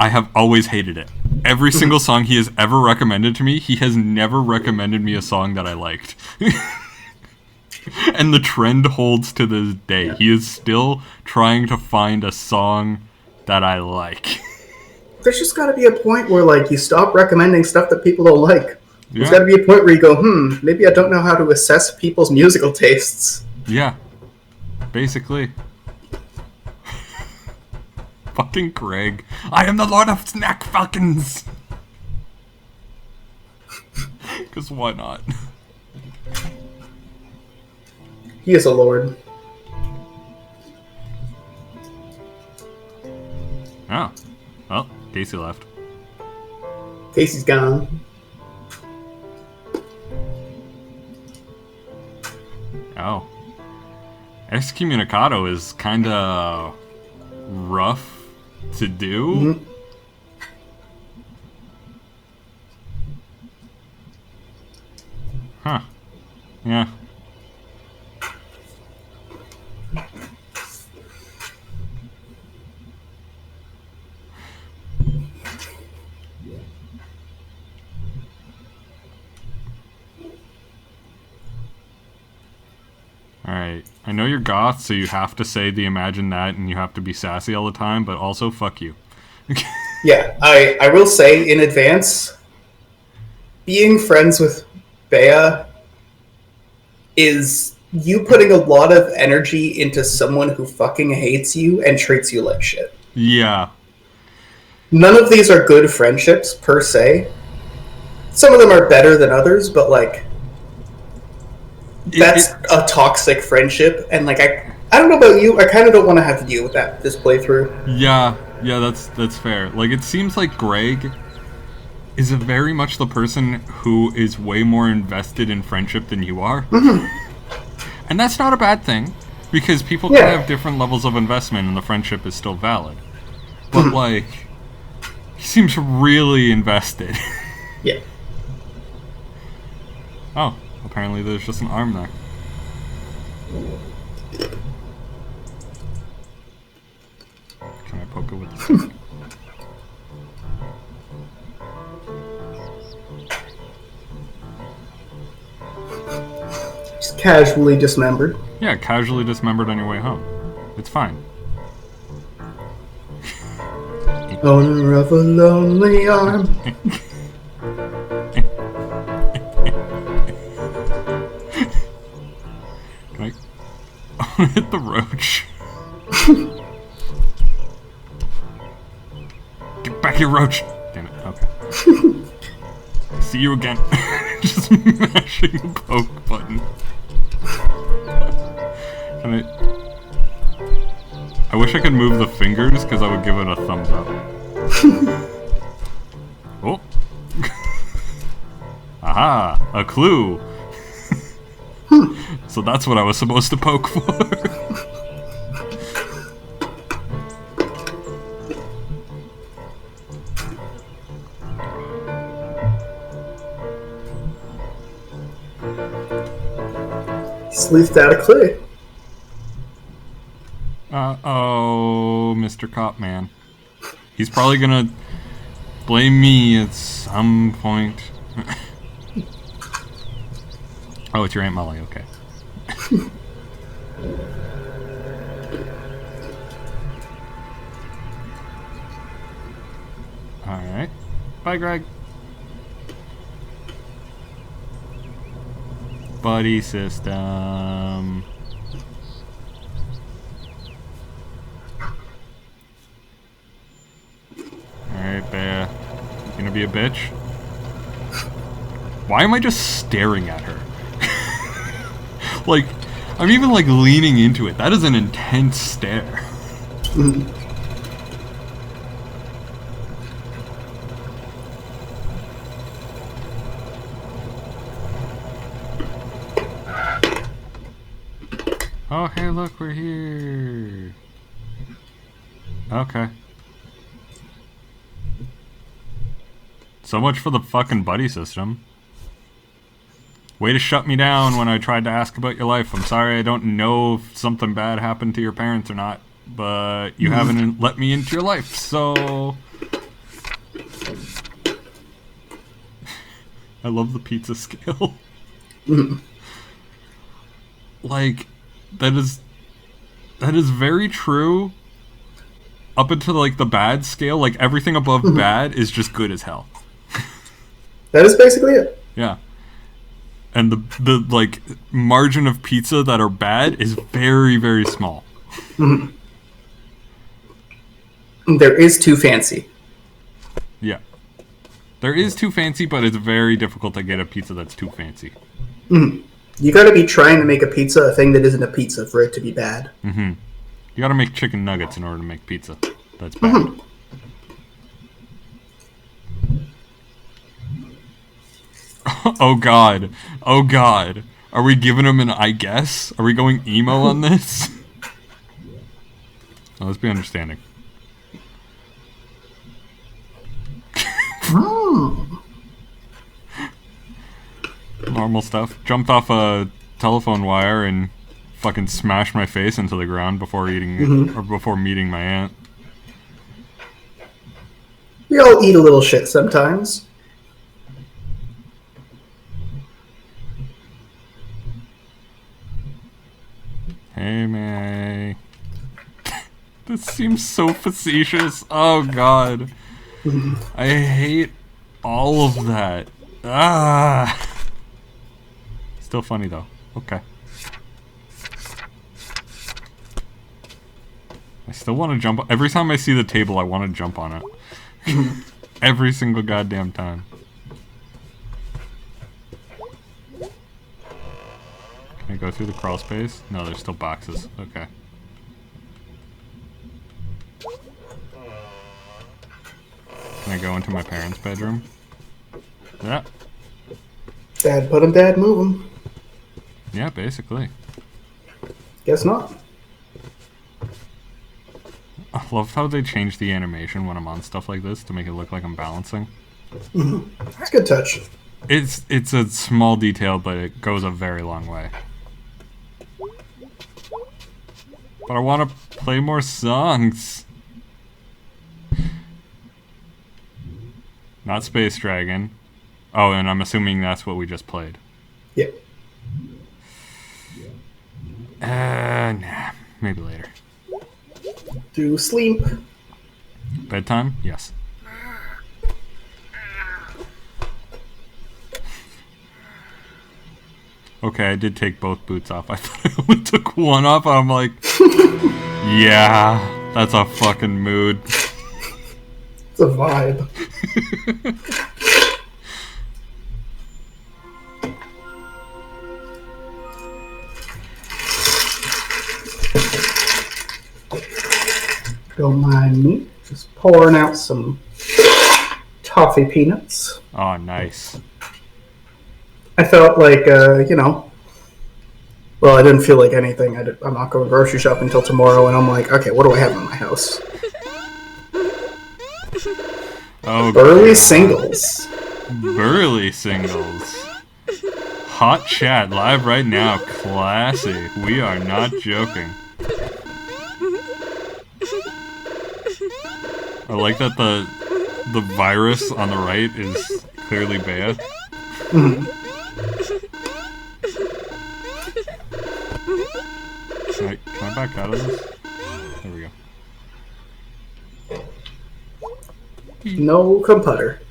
I have always hated it. Every single song he has ever recommended to me, he has never recommended me a song that I liked. And the trend holds to this day. Yeah. He is still trying to find a song that I like. There's just got to be a point where like you stop recommending stuff that people don't like. Yeah. There's got to be a point where you go, maybe I don't know how to assess people's musical tastes. Yeah, basically. Fucking Greg. I am the Lord of Snack Falcons! Because why not? He is a lord. Oh. Well, Casey left. Casey's gone. Oh. Excommunicado is kind of rough to do. Mm-hmm. Huh. Yeah. Alright, I know you're goth, so you have to say the imagine that, and you have to be sassy all the time, but also fuck you. Yeah, I will say in advance, being friends with Bea is you putting a lot of energy into someone who fucking hates you and treats you like shit. Yeah. None of these are good friendships, per se. Some of them are better than others, but, like, that's a toxic friendship, and, like, I don't know about you, I kind of don't want to have to deal with that this playthrough. Yeah, that's fair. Like, it seems like Greg is very much the person who is way more invested in friendship than you are. Mm-hmm. And that's not a bad thing, because people can have different levels of investment and the friendship is still valid. But, like, he seems really invested. Yeah. Oh, Apparently there's just an arm there. Can I poke it with the stick? Just casually dismembered. Yeah, casually dismembered on your way home. It's fine. Owner of a lonely arm. Can I... I want to hit the roach. Get back here, roach! Damn it, okay. See you again. Just mashing the poke button. Can I wish I could move the fingers, because I would give it a thumbs up. Oh! Aha! A clue! So that's what I was supposed to poke for. Sleuthed out of clay. Uh-oh, Mr. Copman. He's probably gonna blame me at some point. Oh, it's your Aunt Molly, okay. Alright. Bye, Greg. Buddy system. Alright, Bea. You gonna be a bitch? Why am I just staring at her? Like, I'm even like leaning into it. That is an intense stare. Oh, hey, look, we're here. Okay. So much for the fucking buddy system. Way to shut me down when I tried to ask about your life. I'm sorry, I don't know if something bad happened to your parents or not, but you haven't let me into your life, so... I love the pizza scale. Like, that is very true up until, like, the bad scale. Like, everything above bad is just good as hell. That is basically it. Yeah. And the like margin of pizza that are bad is very, very small. There is too fancy. Yeah. There is too fancy, but it's very difficult to get a pizza that's too fancy. You gotta be trying to make a pizza a thing that isn't a pizza for it to be bad. You gotta make chicken nuggets in order to make pizza that's bad. Oh god. Oh god. Are we giving him an I guess? Are we going emo on this? Oh, let's be understanding. Normal stuff. Jumped off a telephone wire and fucking smashed my face into the ground before eating or before meeting my aunt. We all eat a little shit sometimes. Hey, May. This seems so facetious. Oh, God. I hate all of that. Ah. Still funny, though. Okay. I still want to jump. Every time I see the table, I want to jump on it. Every single goddamn time. Can I go through the crawl space? No, there's still boxes. Okay. Can I go into my parents' bedroom? Yeah. Dad put him, dad move him. Yeah, basically. Guess not. I love how they change the animation when I'm on stuff like this to make it look like I'm balancing. That's a good touch. It's a small detail, but it goes a very long way. But I want to play more songs. Not Space Dragon. Oh, and I'm assuming that's what we just played. Yeah. Nah. Maybe later. Do sleep. Bedtime? Yes. Okay, I did take both boots off. I thought I only took one off. I'm like, yeah, that's a fucking mood. It's a vibe. Don't mind me. Just pouring out some toffee peanuts. Oh, nice. I felt like, well, I didn't feel like anything. I'm not going grocery shopping until tomorrow, and I'm like, okay, what do I have in my house? Oh, Burly singles. Burly singles. Hot chat live right now. Classy. We are not joking. I like that the virus on the right is clearly Bea. Mm-hmm. Can I back out of this? There we go. No computer.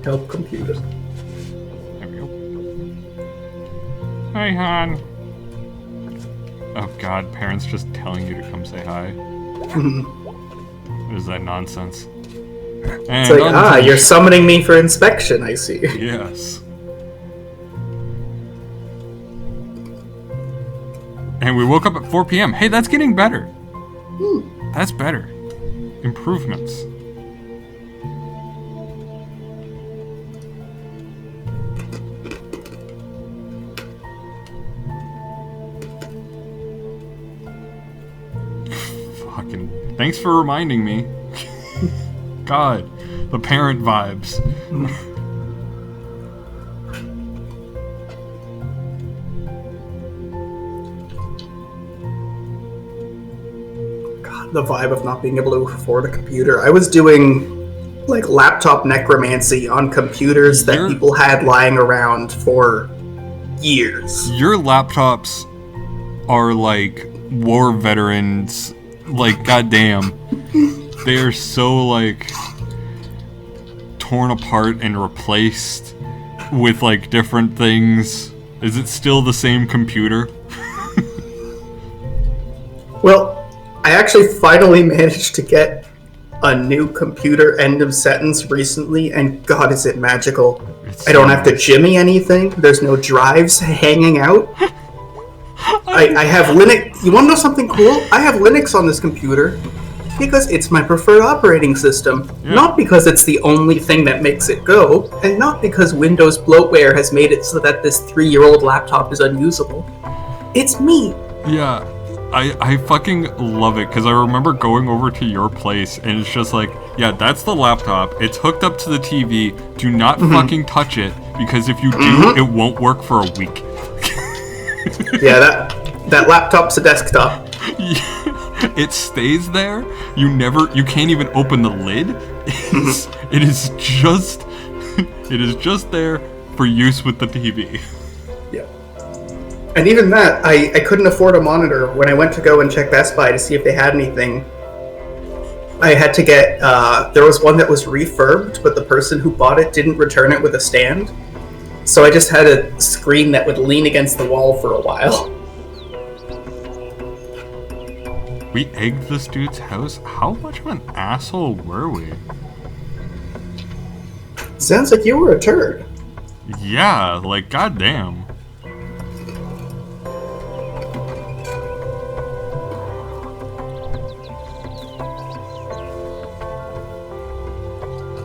Help computer. There we go. Hey, hon. Oh god, parents just telling you to come say hi. What is that nonsense? It's like, you're summoning me for inspection, I see. Yes. And we woke up at 4 p.m. Hey, that's getting better. That's better. Improvements. Fucking thanks for reminding me. God, the parent vibes. The vibe of not being able to afford a computer. I was doing like laptop necromancy on computers that people had lying around for years. Your laptops are like war veterans. Like, goddamn. They are so like torn apart and replaced with like different things. Is it still the same computer? Well, I actually finally managed to get a new computer end of sentence recently, and God, is it magical. I don't have to jimmy anything. There's no drives hanging out. I have Linux. You want to know something cool? I have Linux on this computer because it's my preferred operating system. Yeah. Not because it's the only thing that makes it go, and not because Windows bloatware has made it so that this 3-year-old laptop is unusable. It's me. Yeah. I fucking love it, because I remember going over to your place, and it's just like, yeah, that's the laptop, it's hooked up to the TV, do not fucking touch it, because if you do, it won't work for a week. Yeah, that laptop's a desktop. It stays there, you can't even open the lid, it is just there for use with the TV. And even that, I couldn't afford a monitor. When I went to go and check Best Buy to see if they had anything, I had to get, there was one that was refurbed, but the person who bought it didn't return it with a stand. So I just had a screen that would lean against the wall for a while. We egged this dude's house? How much of an asshole were we? Sounds like you were a turd. Yeah, like, goddamn.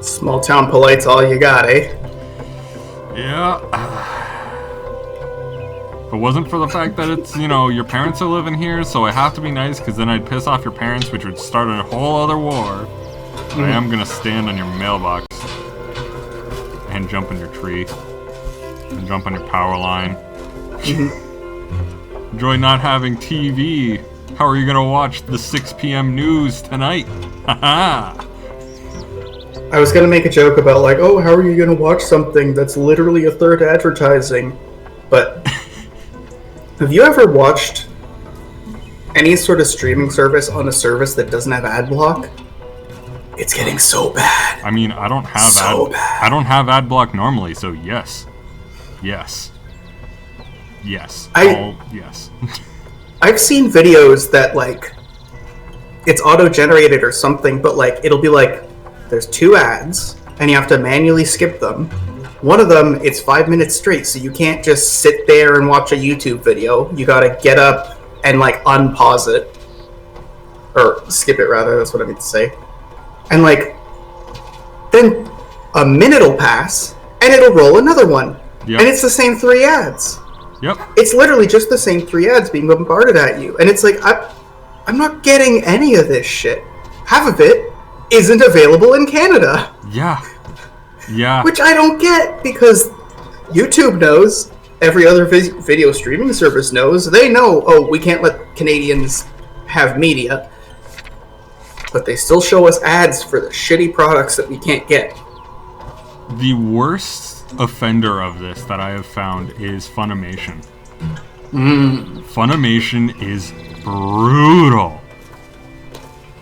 Small town polite's all you got, eh? Yeah. If it wasn't for the fact that it's, your parents are living here, so I have to be nice, because then I'd piss off your parents, which would start a whole other war. I am gonna stand on your mailbox and jump in your tree and jump on your power line. Enjoy not having TV. How are you gonna watch the 6 p.m. news tonight? Haha. I was gonna make a joke about like, oh, how are you gonna watch something that's literally a third advertising? But have you ever watched any sort of streaming service on a service that doesn't have ad block? It's getting so bad. I mean, I don't have I don't have ad block normally, so yes. Yes. Yes. Yes. I've seen videos that like it's auto-generated or something, but like it'll be like there's 2 ads and you have to manually skip them. One of them, it's 5 minutes straight, so you can't just sit there and watch a YouTube video. You gotta get up and like unpause it. Or skip it rather, that's what I mean to say. And like, then a minute will pass and it'll roll another one. Yep. And it's the same 3 ads. Yep. It's literally just the same 3 ads being bombarded at you. And it's like, I'm not getting any of this shit. Half of it isn't available in Canada. Yeah. Yeah. Which I don't get, because YouTube knows, every other video streaming service knows, they know, oh, we can't let Canadians have media, but they still show us ads for the shitty products that we can't get. The worst offender of this that I have found is Funimation. Funimation is brutal.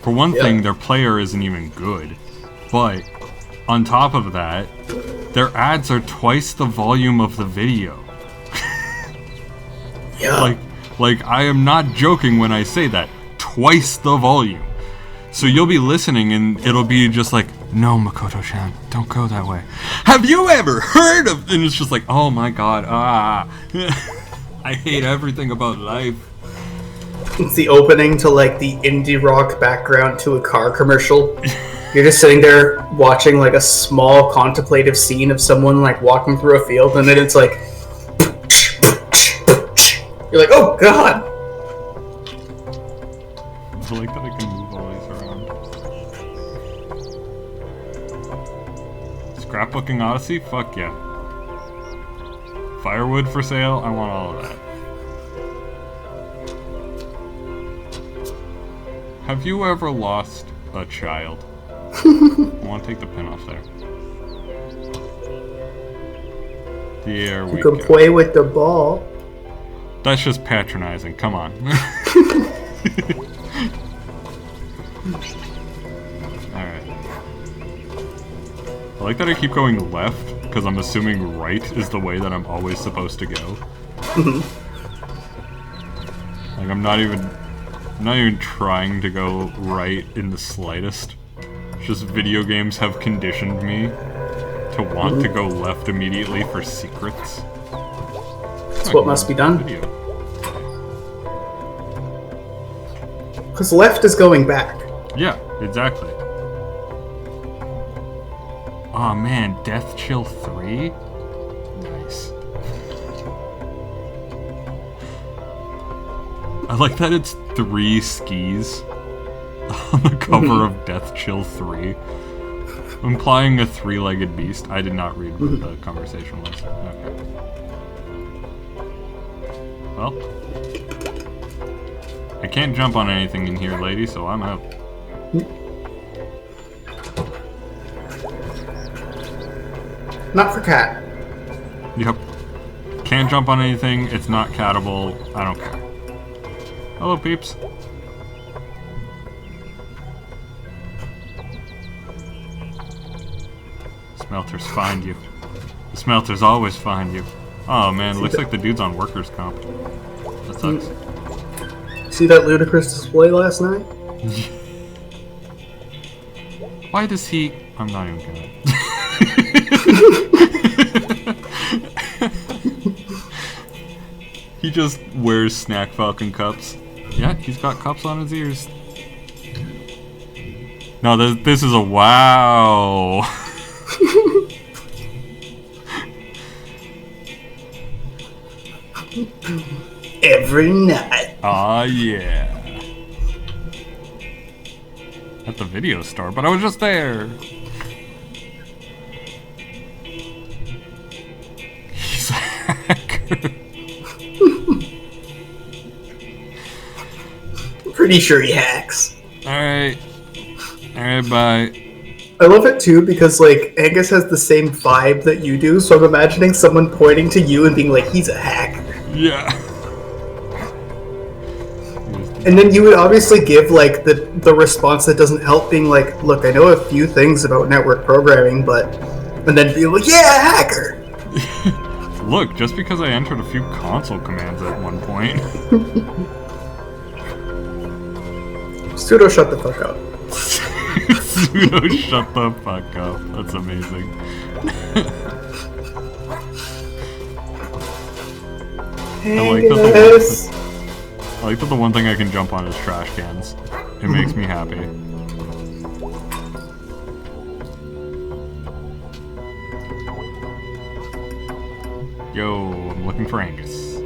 For one thing, their player isn't even good, but on top of that, their ads are twice the volume of the video. Yeah. Like I am not joking when I say that. Twice the volume. So you'll be listening and it'll be just like, no, Makoto-chan, don't go that way. Have you ever heard of... And it's just like, oh my god, I hate everything about life. It's the opening to like the indie rock background to a car commercial. You're just sitting there watching like a small contemplative scene of someone like walking through a field, and then it's like... You're like, oh god! I like that I can move all these around. Scrapbooking Odyssey? Fuck yeah. Firewood for sale? I want all of that. Have you ever lost a child? I want to take the pin off there. There we go. You can play with the ball. That's just patronizing. Come on. Alright. I like that I keep going left, because I'm assuming right is the way that I'm always supposed to go. Like, I'm not even trying to go right in the slightest. It's just video games have conditioned me to want to go left immediately for secrets. That's what must be done. Video. Because left is going back. Yeah, exactly. Oh man, Death Chill 3? Nice. I like that it's 3 skis on the cover of Death Chill 3. Implying a 3-legged beast. I did not read what the conversation was. Okay. Well, I can't jump on anything in here, lady, so I'm out. Not for cat. Yep. Can't jump on anything, it's not catable, I don't care. Hello, peeps. Smelters find you. The smelters always find you. Oh man, looks like the dude's on workers' comp. That sucks. See that ludicrous display last night? Why does he... I'm not even gonna... He just wears Snack Falcon cups. Yeah, he's got cups on his ears. No, this is a wow. Every night. Aw, yeah. at the video store, but I was just there. He's a hacker. Pretty sure he hacks. Alright. Alright, bye. I love it too because, like, Angus has the same vibe that you do, so I'm imagining someone pointing to you and being like, he's a hacker. Yeah. And then you would obviously give, like, the response that doesn't help, being like, look, I know a few things about network programming, but... And then be like, yeah, hacker! Look, just because I entered a few console commands at one point. Pseudo, shut the fuck up. Pseudo, shut the fuck up. That's amazing. I like that the one thing I can jump on is trash cans. It makes me happy. Yo, I'm looking for Angus.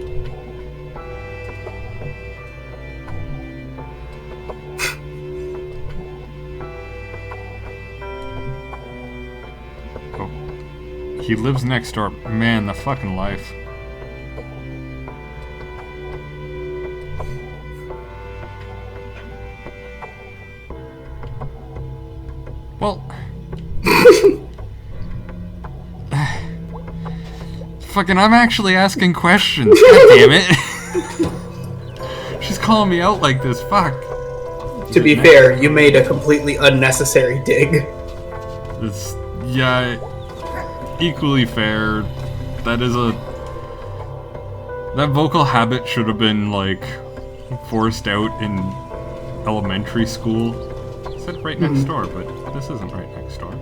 Oh. He lives next door. Man, the fucking life. Well, fucking, I'm actually asking questions. God damn it! She's calling me out like this. Fuck. To be fair, you made a completely unnecessary dig. It's, yeah, equally fair. That vocal habit should have been like forced out in elementary school. It said right next door, but this isn't right next door.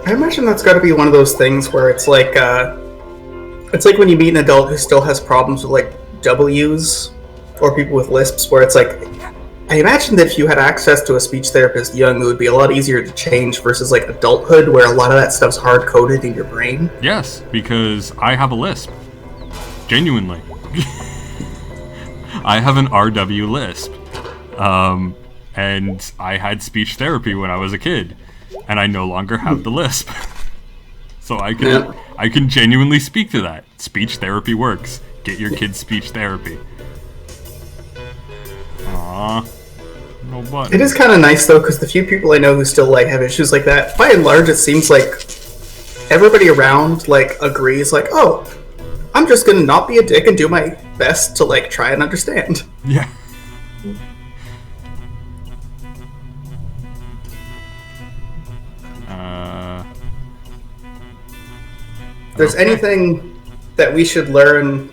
I imagine that's got to be one of those things where it's like when you meet an adult who still has problems with like W's or people with lisps, where it's like, I imagine that if you had access to a speech therapist young, it would be a lot easier to change versus like adulthood, where a lot of that stuff's hard coded in your brain. Yes, because I have a lisp. Genuinely. I have an RW lisp. And I had speech therapy when I was a kid, and I no longer have the lisp. So I can genuinely speak to that. Speech therapy works. Get your kids speech therapy. Aww. No button. It is kind of nice though, because the few people I know who still like have issues like that, by and large, it seems like everybody around like agrees, like, oh, I'm just gonna not be a dick and do my best to like try and understand. Yeah. If there's anything that we should learn,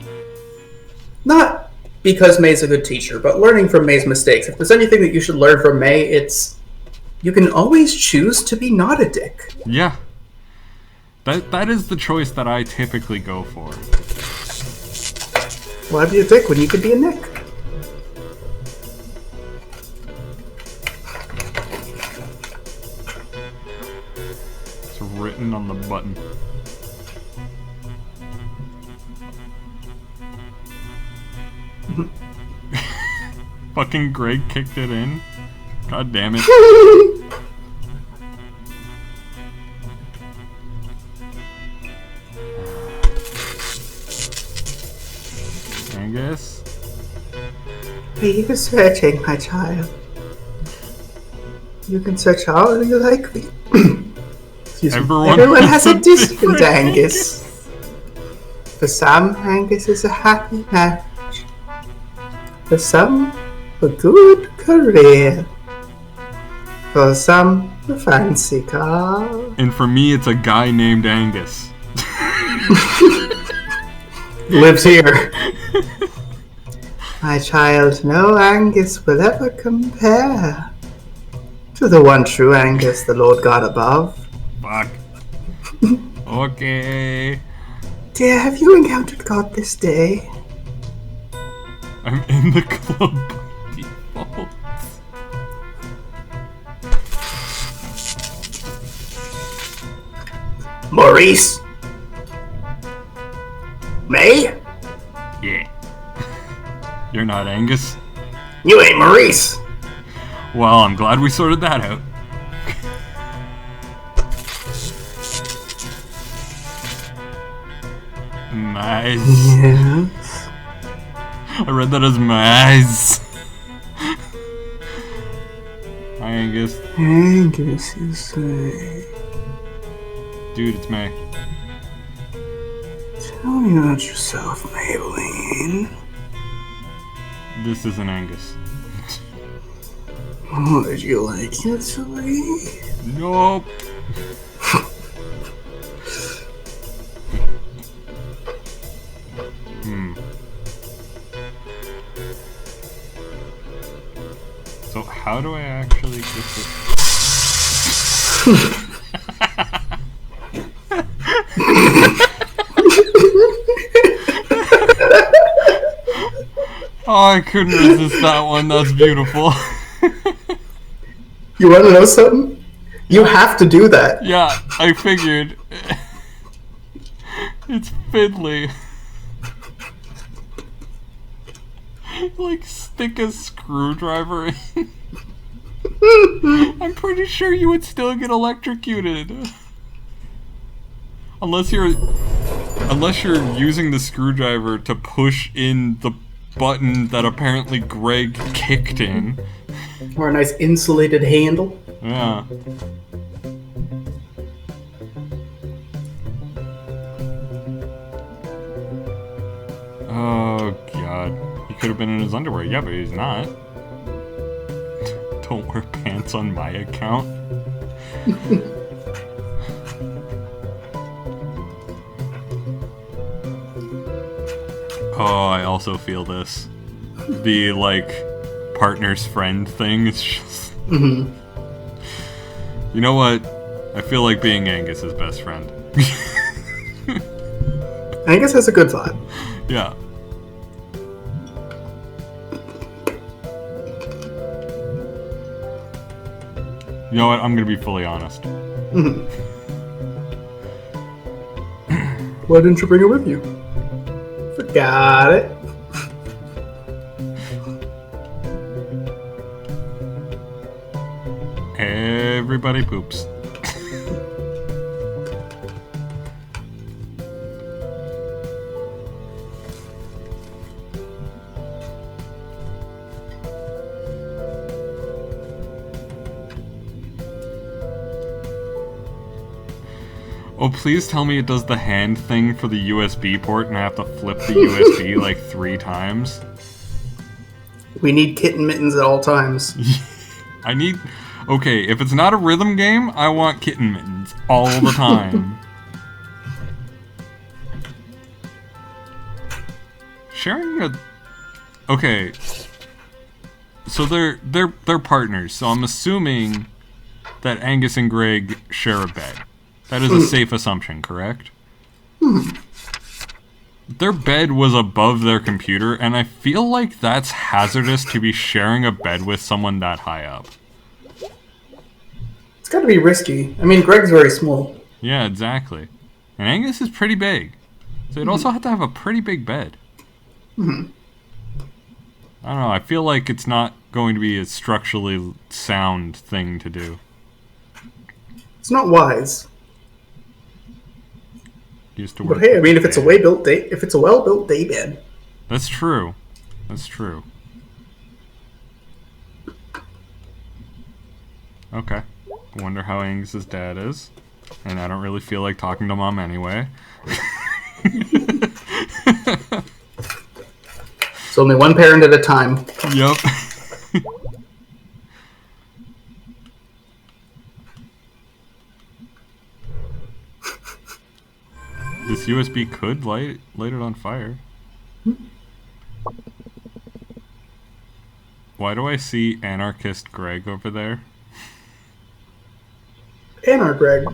not because May's a good teacher, but learning from May's mistakes. If there's anything that you should learn from May, it's you can always choose to be not a dick. Yeah. That is the choice that I typically go for. Why be a dick when you could be a Nick? It's written on the button. Fucking Greg kicked it in. God damn it. Angus? Are you searching, my child? You can search all you like. Excuse me. Everyone has a different Angus. For some, Angus is a happy match. For some, a good career. For some, a fancy car. And for me, it's a guy named Angus. Lives here. My child, no Angus will ever compare to the one true Angus, the Lord God above. Fuck. Okay. Dear, have you encountered God this day? I'm in the club by default. Maurice? May? Yeah. You're not Angus? You ain't Maurice. Well, I'm glad we sorted that out. Mice. Yes. I read that as mice. Hi, Angus. Angus, you say. Dude, it's May. Tell me about yourself, Maybelline. This isn't Angus. Would you like it to be? Nope. So how do I actually get this? Oh, I couldn't resist that one. That's beautiful. You want to know something? You have to do that. Yeah, I figured. It's fiddly. Like, stick a screwdriver in. I'm pretty sure you would still get electrocuted. Unless you're using the screwdriver to push in the button that apparently Greg kicked in. Or a nice insulated handle. Yeah. Oh, God. He could have been in his underwear. Yeah, but he's not. Don't wear pants on my account. Oh, I also feel this. The, like, partner's friend thing. It's just... Mm-hmm. You know what? I feel like being Angus's best friend. Angus has a good vibe. Yeah. You know what? I'm gonna be fully honest. Mm-hmm. Why didn't you bring it with you? Forgot it. Everybody poops. Oh, please tell me it does the hand thing for the USB port and I have to flip the USB like 3 times. We need kitten mittens at all times. I need... Okay, if it's not a rhythm game, I want kitten mittens all the time. Sharing a... Okay. So they're partners, so I'm assuming that Angus and Greg share a bed. That is a safe assumption, correct? Their bed was above their computer, and I feel like that's hazardous to be sharing a bed with someone that high up. It's gotta be risky. I mean, Greg's very small. Yeah, exactly. And Angus is pretty big. So you'd also have to have a pretty big bed. Mm-hmm. I don't know, I feel like it's not going to be a structurally sound thing to do. It's not wise. Used to work. But hey, I mean, if it's a well-built day bed. That's true. That's true. Okay. Wonder how Angus's dad is. And I don't really feel like talking to Mom anyway. It's only one parent at a time. Yep. This USB could light it on fire. Why do I see anarchist Greg over there? Greg.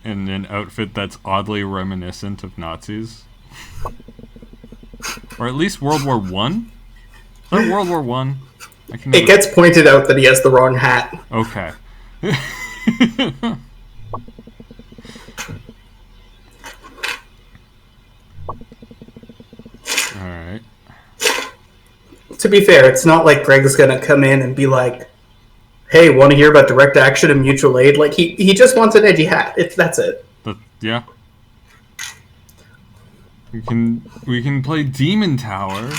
In an outfit that's oddly reminiscent of Nazis? Or at least World War One? Is that World War One? It gets pointed out that he has the wrong hat. Okay. Alright. to be fair, it's not like Greg's gonna come in and be like, "Hey, want to hear about direct action and mutual aid?" Like he just wants an edgy hat. That's it. But yeah, we can play Demon Tower.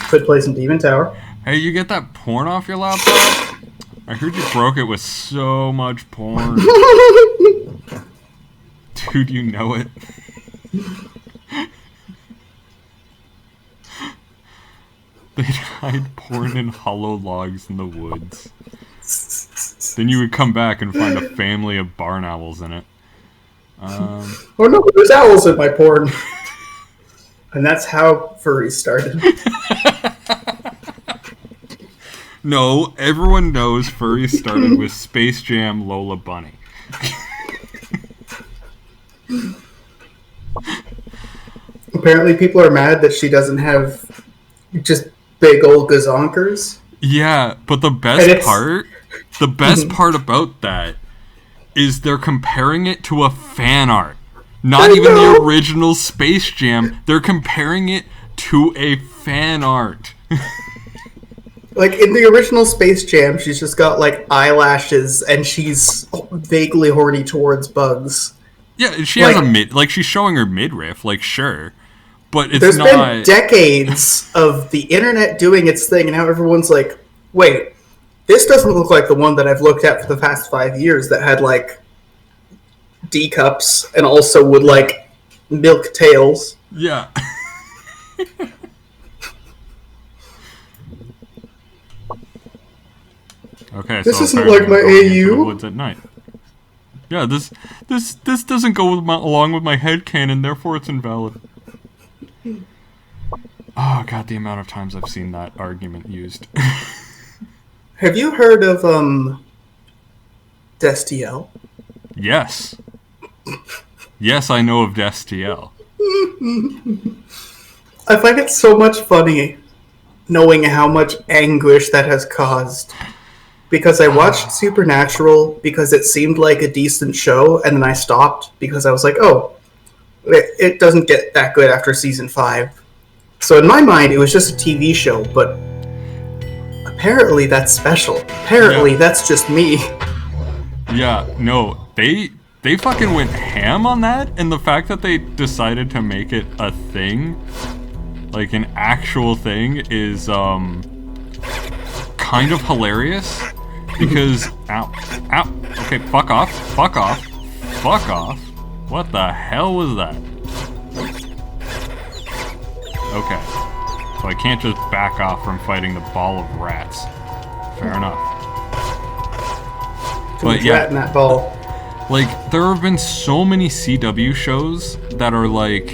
Could play some Demon Tower. Hey, you get that porn off your laptop? I heard you broke it with so much porn. Dude, you know it. They'd hide porn in hollow logs in the woods. Then you would come back and find a family of barn owls in it. Oh no, there's owls in my porn. And that's how furries started. No, everyone knows furries started with Space Jam Lola Bunny. Apparently people are mad that she doesn't have just big old gazonkers. Yeah, but the best part about that is they're comparing it to a fan art. Not even the original Space Jam. They're comparing it to a fan art. Like, in the original Space Jam, she's just got, like, eyelashes, and she's vaguely horny towards bugs. Yeah, she has she's showing her midriff, like, sure. But it's There's been decades of the internet doing its thing, and now everyone's like, wait, this doesn't look like the one that I've looked at for the past 5 years that had, like, D cups and also would, like, milk tails. Yeah. Okay, this so isn't like my AU. Woods at night. Yeah, this doesn't go along with my headcanon, therefore it's invalid. Oh god, the amount of times I've seen that argument used. Have you heard of Destiel? Yes. Yes, I know of Destiel. I find it so much funny knowing how much anguish that has caused. Because I watched Supernatural because it seemed like a decent show, and then I stopped because I was like, oh, it doesn't get that good after season 5. So in my mind, it was just a TV show, but apparently that's special. Apparently that's just me. Yeah, no, they fucking went ham on that, and the fact that they decided to make it a thing, like an actual thing, is kind of hilarious. Because, ow, okay, fuck off. What the hell was that? Okay, so I can't just back off from fighting the ball of rats. Fair enough. But yeah, rat in that ball. Like, there have been so many CW shows that are like,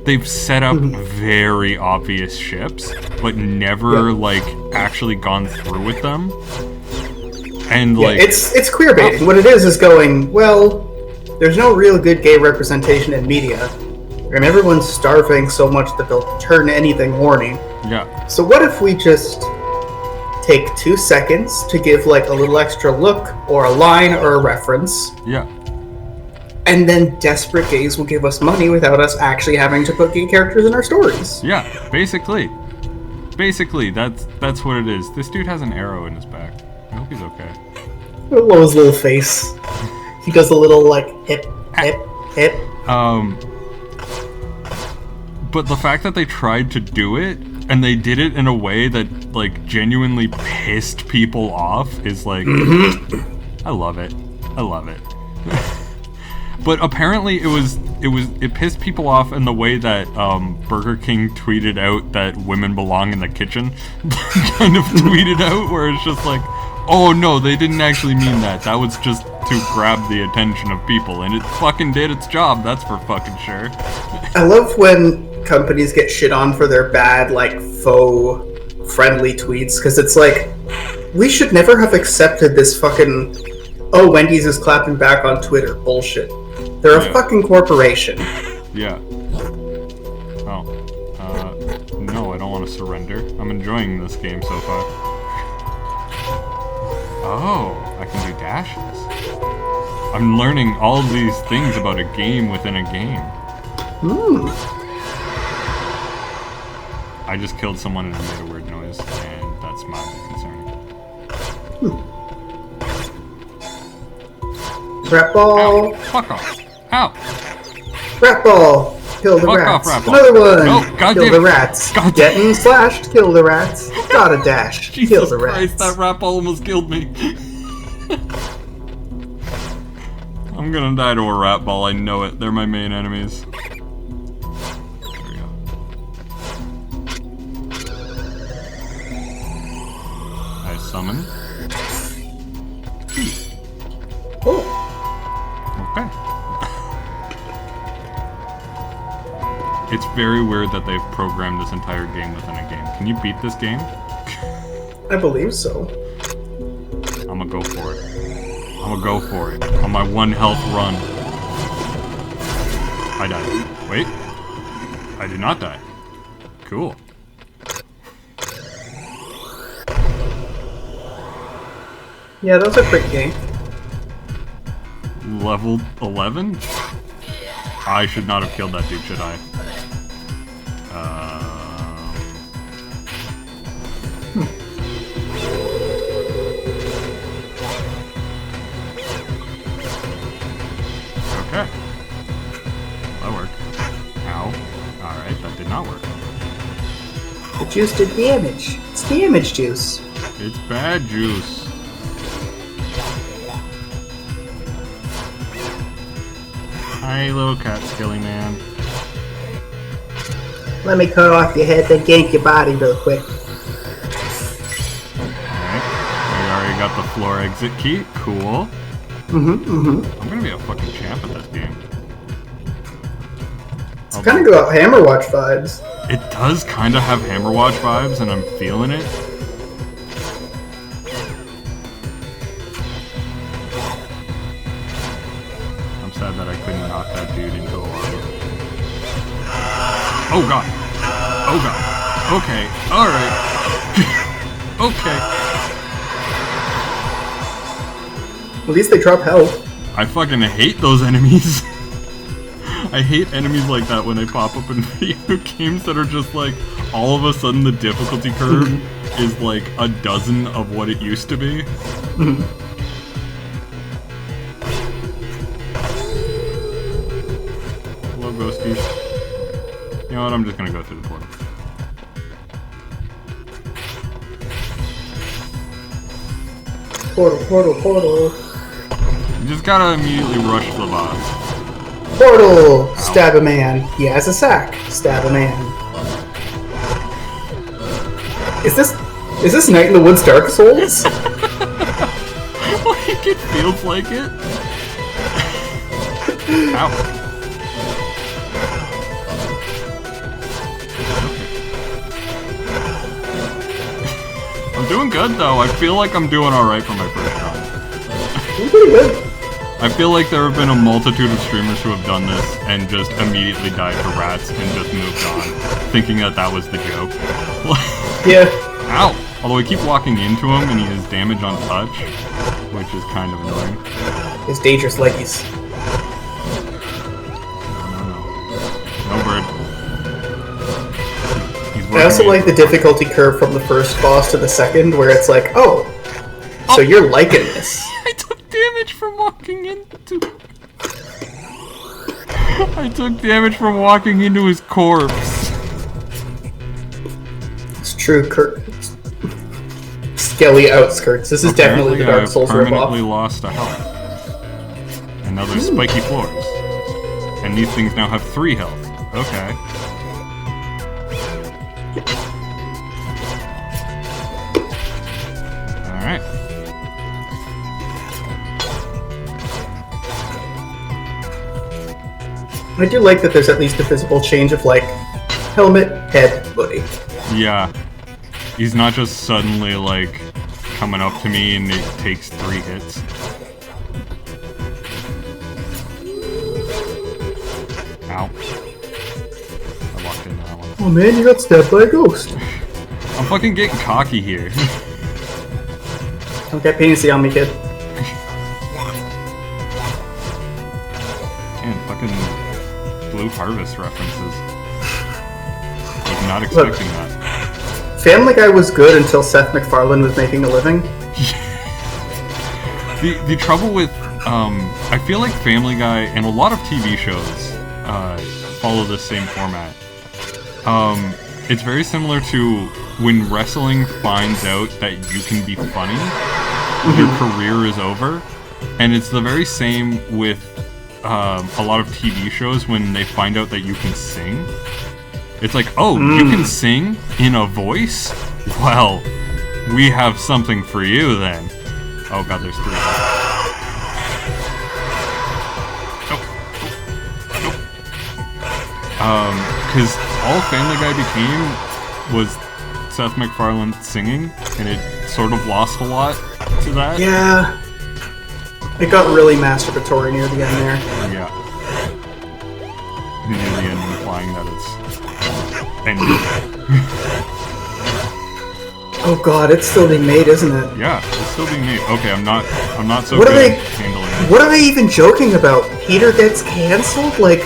they've set up very obvious ships, but never like actually gone through with them. And like, it's queer baiting. What it is going, well, there's no real good gay representation in media, and everyone's starving so much that they'll turn anything horny. Yeah. So what if we just take 2 seconds to give like a little extra look or a line or a reference? Yeah. And then desperate gays will give us money without us actually having to put gay characters in our stories. Yeah, basically. Basically, that's what it is. This dude has an arrow in his back. I hope he's okay. I love his little face. He does a little, like, hip. But the fact that they tried to do it, and they did it in a way that, like, genuinely pissed people off is, like... I love it. But apparently it pissed people off in the way that Burger King tweeted out that women belong in the kitchen. Kind of tweeted out where it's just like, oh no, they didn't actually mean that. That was just to grab the attention of people, and it fucking did its job, that's for fucking sure. I love when companies get shit on for their bad, like, faux friendly tweets, because it's like, we should never have accepted this fucking, oh, Wendy's is clapping back on Twitter bullshit. They're a fucking corporation. Yeah. Oh. No, I don't want to surrender. I'm enjoying this game so far. Oh, I can do dashes. I'm learning all of these things about a game within a game. I just killed someone and I made a weird noise, and that's mildly concerning. Rat ball. Ow! Fuck off! Ow! Rat ball. Kill the Fuck rats. off, rat ball. Another one. No, God kill damn the it. rats. God damn Getting slashed. Kill the rats. Gotta dash. Jesus kill the Christ, rats. that rat ball almost killed me. I'm gonna die to a rat ball, I know it. They're my main enemies. There we go. I summon. Oh. Okay. It's very weird that they've programmed this entire game within a game. Can you beat this game? I believe so. I'm gonna go for it. I'm gonna go for it. On my 1 health run. I died. Wait. I did not die. Cool. Yeah, that was a quick game. Level 11? I should not have killed that dude, should I? Okay. That worked. Ow. Alright, that did not work. The juice did damage. It's damage juice. It's bad juice. Hi, little cat skilly man. Let me cut off your head, then gank your body real quick. Alright. We already got the floor exit key. Cool. I'm gonna be a fucking champ at this game. It's kind of got Hammerwatch vibes. It does kind of have Hammerwatch vibes, and I'm feeling it. I'm sad that I couldn't knock that dude into the lava. Oh god. Oh god. Okay. Alright. Okay. At least they drop health. I fucking hate those enemies. I hate enemies like that when they pop up in video games that are just like, all of a sudden the difficulty curve is like a dozen of what it used to be. Hello, ghosties. You know what, I'm just gonna go through the portal. Portal. You just gotta immediately rush the boss. Portal! Stab a man. He has a sack. Stab a man. Is this Night in the Woods Dark Souls? Like, it feels like it. Ow. I'm doing good though. I feel like I'm doing alright for my first run. I'm pretty good. I feel like there have been a multitude of streamers who have done this and just immediately died to rats and just moved on, thinking that that was the joke. Yeah. Ow! Although I keep walking into him and he has damage on touch, which is kind of annoying. His dangerous leggies. No bird. I also like the difficulty curve from the first boss to the second, where it's like, oh, so you're liking this. I took damage from walking into... I took damage from walking into his corpse. It's true, Kurt. Skelly outskirts. This is definitely the Dark Souls I've permanently ripoff. lost a health. And now there's spiky floors. And these things now have 3 health. Okay. Alright. I do like that there's at least a visible change of, like, helmet, head, body. Yeah. He's not just suddenly, like, coming up to me and it takes 3 hits. Ow. I walked into that one. Oh man, you got stabbed by a ghost. I'm fucking getting cocky here. Don't get penisy on me, kid. Harvest references. Was not expecting that. Family Guy was good until Seth MacFarlane was making a living. The trouble with I feel like Family Guy and a lot of TV shows follow the same format. It's very similar to when wrestling finds out that you can be funny, your career is over, and it's the very same with a lot of TV shows when they find out that you can sing. It's like, oh, you can sing in a voice? Well, we have something for you then. Oh god, there's 3. Because all Family Guy became was Seth MacFarlane singing, and it sort of lost a lot to that. Yeah. It got really masturbatory near the end there. Yeah. Near the end, implying that it's ended. Oh god, it's still being made, isn't it? Yeah, it's still being made. Okay, I'm not so What good are they at handling it. What are they even joking about? Peter gets cancelled? Like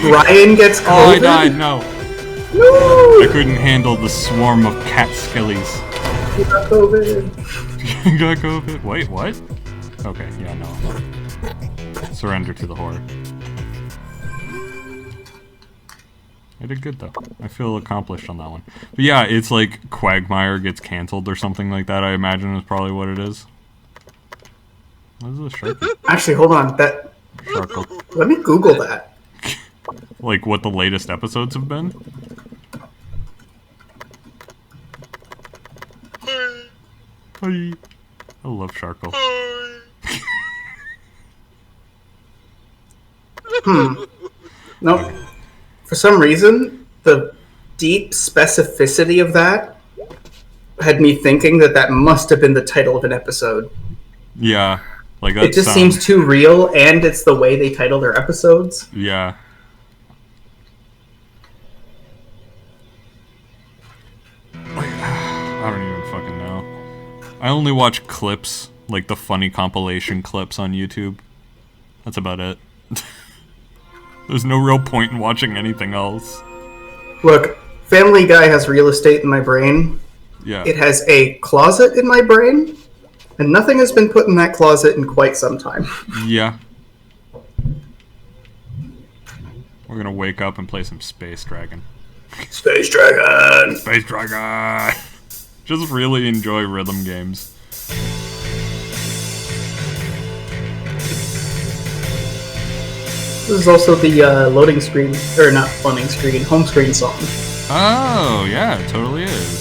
Ryan gets COVID? Oh, I died, no. No! I couldn't handle the swarm of cat skillies. You got COVID. You got COVID? Wait, what? Okay, yeah, no. Surrender to the horror. I did good, though. I feel accomplished on that one. But yeah, it's like Quagmire gets cancelled or something like that, I imagine is probably what it is. What is this, Sharky? Actually, hold on. Sharkle. Let me Google that. Like what the latest episodes have been? Hi. I love Sharkle. Nope. Okay. For some reason, the deep specificity of that had me thinking that must have been the title of an episode. Yeah. Like that it just seems too real, and it's the way they title their episodes. Yeah. Like, I don't even fucking know. I only watch clips, like the funny compilation clips on YouTube. That's about it. There's no real point in watching anything else. Look, Family Guy has real estate in my brain. Yeah. It has a closet in my brain, and nothing has been put in that closet in quite some time. Yeah. We're gonna wake up and play some Space Dragon. Space Dragon! Space Dragon! Just really enjoy rhythm games. This is also the loading screen, or not loading screen, home screen song. Oh, yeah, it totally is.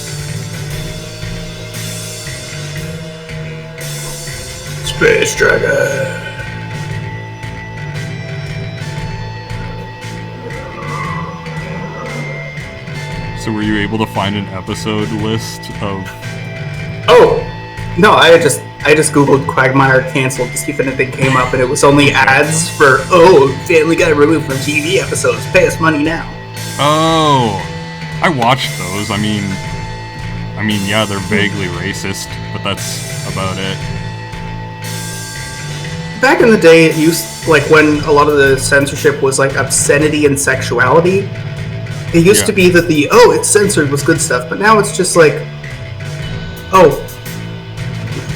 Space Dragon! So were you able to find an episode list of... Oh! No, I just googled Quagmire canceled to see if anything came up, and it was only ads for, Family Guy removed from TV episodes, pay us money now. Oh! I watched those, I mean, yeah, they're vaguely racist, but that's about it. Back in the day, it used, like, when a lot of the censorship was, like, obscenity and sexuality, it used to be that it's censored was good stuff, but now it's just like,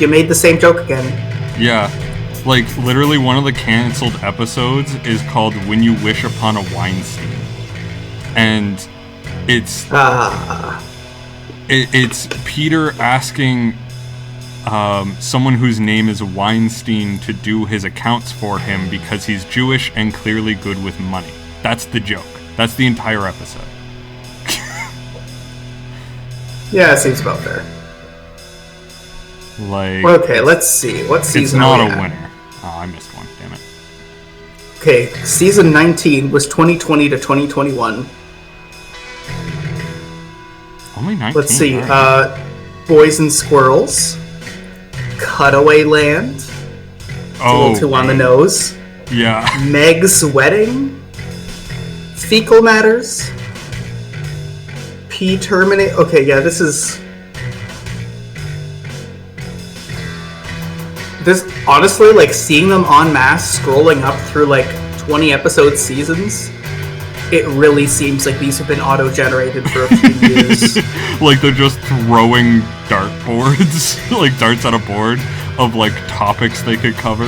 you made the same joke again. Yeah. Like, literally one of the canceled episodes is called When You Wish Upon a Weinstein. And it's... It's Peter asking someone whose name is Weinstein to do his accounts for him because he's Jewish and clearly good with money. That's the joke. That's the entire episode. Yeah, it seems about fair. Like... Okay, let's see. What season It's not a winner. Oh, I missed one. Damn it. Okay, season 19 was 2020 to 2021. Only 19? Let's see. Right. Boys and Squirrels. Cutaway Land. A little too on the nose. Yeah. Meg's Wedding. Fecal Matters. Terminate. Okay, yeah, this honestly, like, seeing them en masse scrolling up through, like, 20-episode seasons, it really seems like these have been auto-generated for a few years. Like they're just throwing dartboards, like darts at a board of like topics they could cover.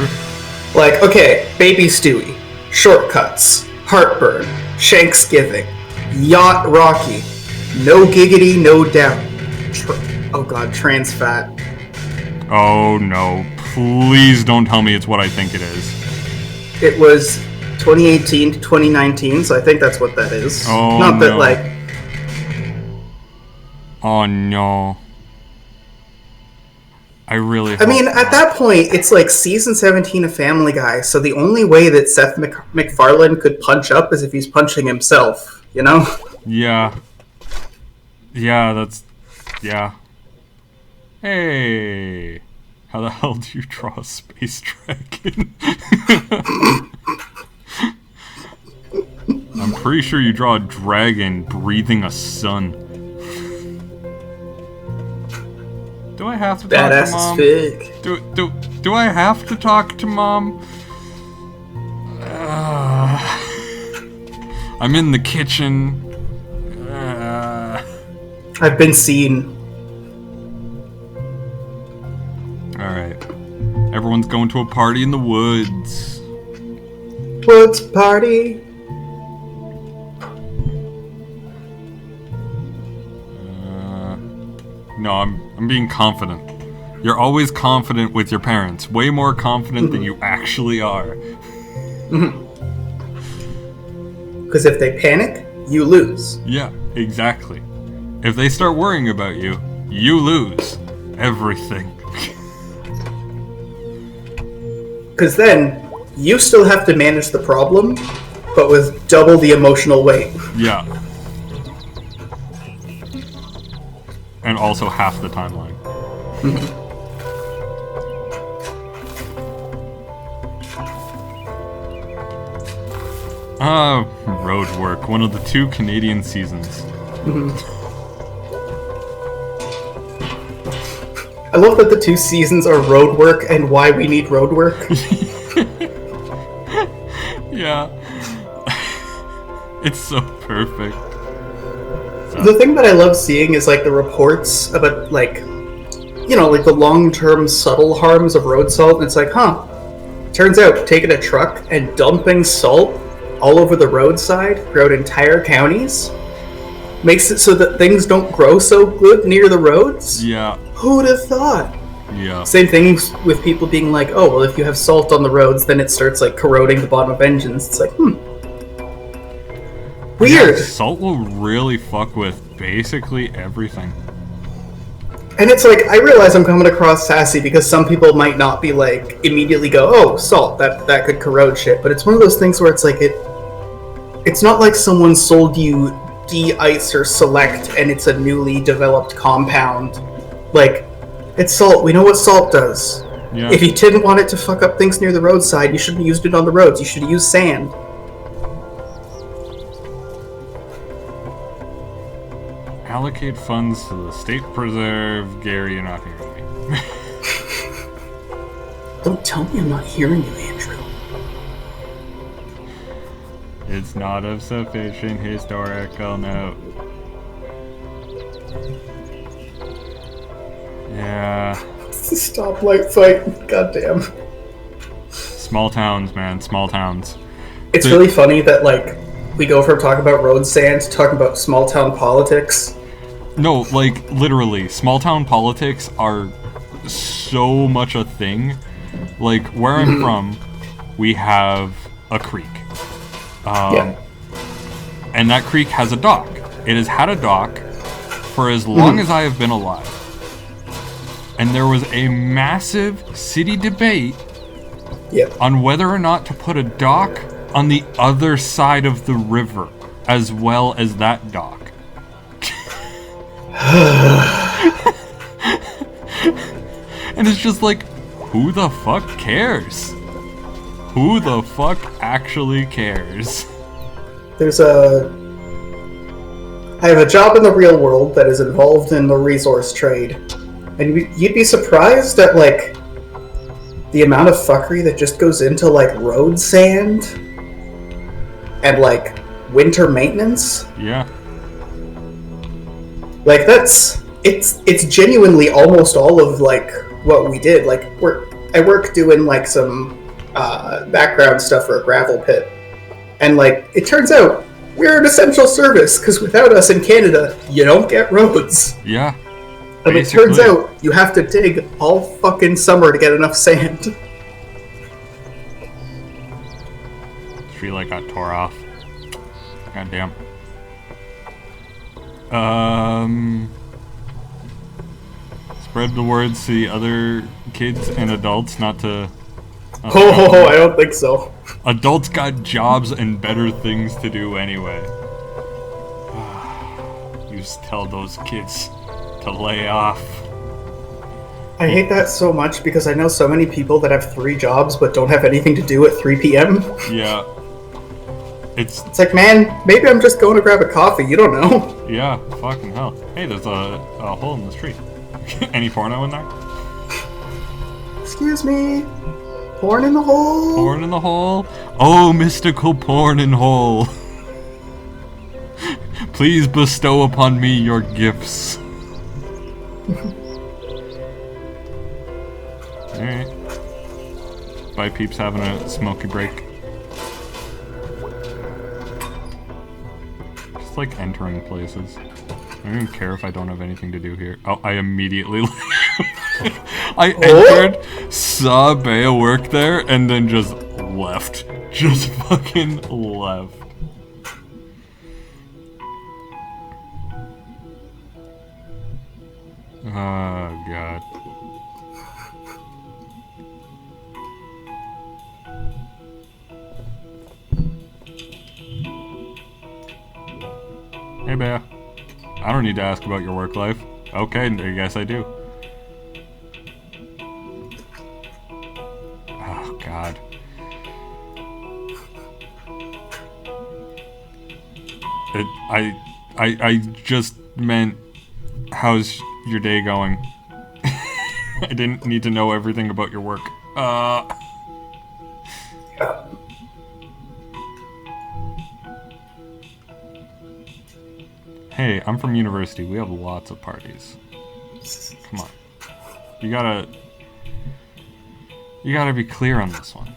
Like, okay, Baby Stewie, Shortcuts, Heartburn, Shanksgiving, Yacht Rocky, No Giggity, No Doubt. Oh god, Trans Fat. Oh no, please don't tell me it's what I think it is. It was 2018 to 2019, so I think that's what that is. Oh, Not that, no. like... Oh no. I really I mean, at that point, it's like season 17 of Family Guy, so the only way that Seth MacFarlane could punch up is if he's punching himself, you know? Yeah. Yeah, that's... Yeah. Hey! How the hell do you draw a space dragon? I'm pretty sure you draw a dragon breathing a sun. Do I have to talk to Mom? Fig. Do I have to talk to Mom? I'm in the kitchen. I've been seen. Alright. Everyone's going to a party in the woods. Woods party. No, I'm being confident. You're always confident with your parents. Way more confident than you actually are. Because if they panic, you lose. Yeah, exactly. If they start worrying about you, you lose everything. Because then, you still have to manage the problem, but with double the emotional weight. Yeah. And also half the timeline. Road Work, one of the 2 Canadian seasons. I love that the 2 seasons are Road Work and why we need road work. Yeah. It's so perfect. The thing that I love seeing is like the reports about like, you know, like the long-term subtle harms of road salt. And it's like, turns out taking a truck and dumping salt all over the roadside throughout entire counties makes it so that things don't grow so good near the roads. Yeah. Who'd have thought? Yeah. Same thing with people being like, oh, well, if you have salt on the roads, then it starts like corroding the bottom of engines. It's like, weird. Yeah, salt will really fuck with basically everything. And it's like, I realize I'm coming across sassy because some people might not be like, immediately go, oh, salt, that could corrode shit. But it's one of those things where it's like, it's not like someone sold you de-ice or select and it's a newly developed compound. Like, it's salt. We know what salt does. Yeah. If you didn't want it to fuck up things near the roadside, you shouldn't have used it on the roads. You should have used sand. Allocate funds to the state preserve. Gary, you're not hearing me. Don't tell me I'm not hearing you, Andrew. It's not of sufficient historical note. Yeah. It's a stoplight fight. Goddamn. Small towns, man. Small towns. It's really funny that, like, we go from talking about road sand to talking about small town politics. No, like, literally, small town politics are so much a thing. Like, where I'm from, we have a creek. And that creek has a dock. It has had a dock for as long as I have been alive. And there was a massive city debate on whether or not to put a dock on the other side of the river, as well as that dock. And it's just like, who the fuck cares? Who the fuck actually cares? I have a job in the real world that is involved in the resource trade. And you'd be surprised at, like, the amount of fuckery that just goes into, like, road sand. and like winter maintenance. Yeah. Like it's genuinely almost all of like what we did. Like I work doing like some background stuff for a gravel pit, and like it turns out we're an essential service because without us in Canada, you don't get roads. Yeah. And it turns out you have to dig all fucking summer to get enough sand. Tree light got tore off. God damn. Spread the word to the other kids and adults not to... I don't think so. Adults got jobs and better things to do anyway. You just tell those kids to lay off. I hate that so much because I know so many people that have 3 jobs but don't have anything to do at 3 p.m. Yeah. It's like, man, maybe I'm just going to grab a coffee. You don't know. Yeah, fucking hell. Hey, there's a hole in the street. Any porno in there? Excuse me. Porn in the hole? Porn in the hole? Oh, mystical porn in hole. Please bestow upon me your gifts. Alright. Bye, peeps, having a smoky break. Just like entering places. I don't even care if I don't have anything to do here. Oh, I immediately I entered, saw Bea work there, and then just left. Just fucking left. Oh, God. Hey, Bea. I don't need to ask about your work life. Okay, I guess I do. Oh, God. I just meant, how's your day going? I didn't need to know everything about your work. Hey, I'm from university. We have lots of parties. Come on. You gotta be clear on this one.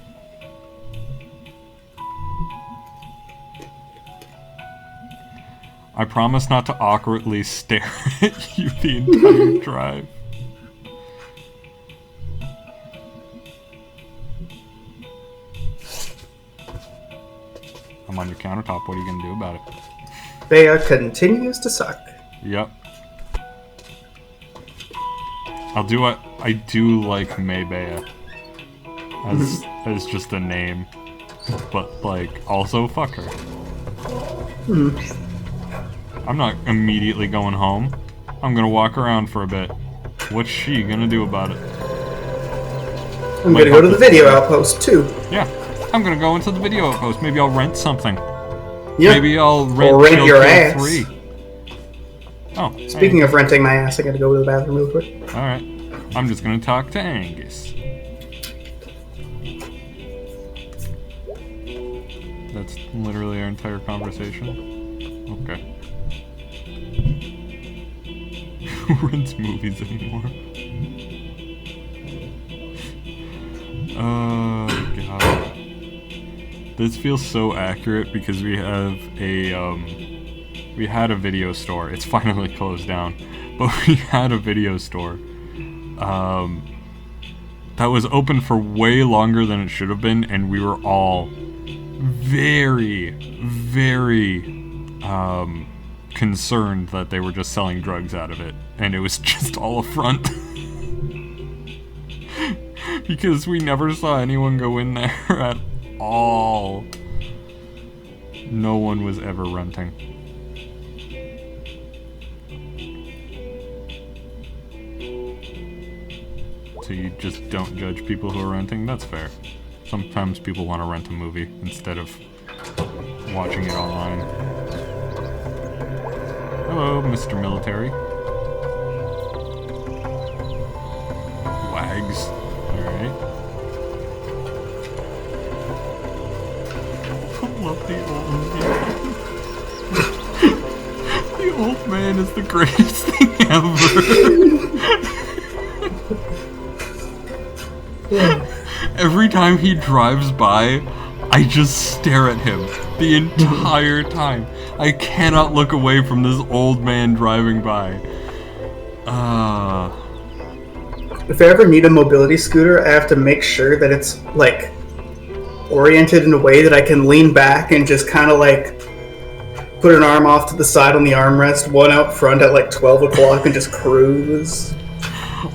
I promise not to awkwardly stare at you the entire drive. I'm on your countertop. What are you gonna do about it? Bea continues to suck. Yep. I'll do what I do like May Bea as just a name, but like also fuck her. I'm not immediately going home. I'm gonna walk around for a bit. What's she gonna do about it? I'm gonna go to the video outpost too. Yeah, I'm gonna go into the video outpost. Maybe I'll rent something. Yep. Maybe I'll or rent your ass. 3. Oh. Speaking of renting my ass, I gotta go to the bathroom real quick. Alright. I'm just gonna talk to Angus. That's literally our entire conversation. Okay. Who rents movies anymore? Oh, God. This feels so accurate because we have we had a video store. It's finally closed down, but we had a video store that was open for way longer than it should have been, and we were all very, very concerned that they were just selling drugs out of it, and it was just all a front. Because we never saw anyone go in there at all. No one was ever renting. So you just don't judge people who are renting? That's fair. Sometimes people want to rent a movie instead of watching it online. Hello, Mr. Military. Wags. Alright. I love the old The old man is the greatest thing ever. Every time he drives by, I just stare at him the entire time. I cannot look away from this old man driving by. If I ever need a mobility scooter, I have to make sure that it's, like, oriented in a way that I can lean back and just kind of, like, put an arm off to the side on the armrest, one out front at, like, 12 o'clock and just cruise.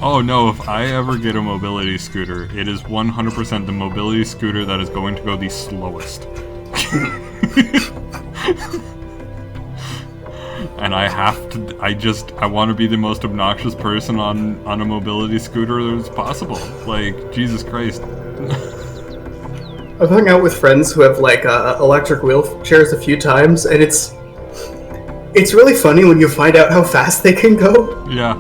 Oh no, if I ever get a mobility scooter, it is 100% the mobility scooter that is going to go the slowest. And I want to be the most obnoxious person on a mobility scooter as possible. Like, Jesus Christ. I've hung out with friends who have, like, electric wheelchairs a few times, and it's really funny when you find out how fast they can go. Yeah.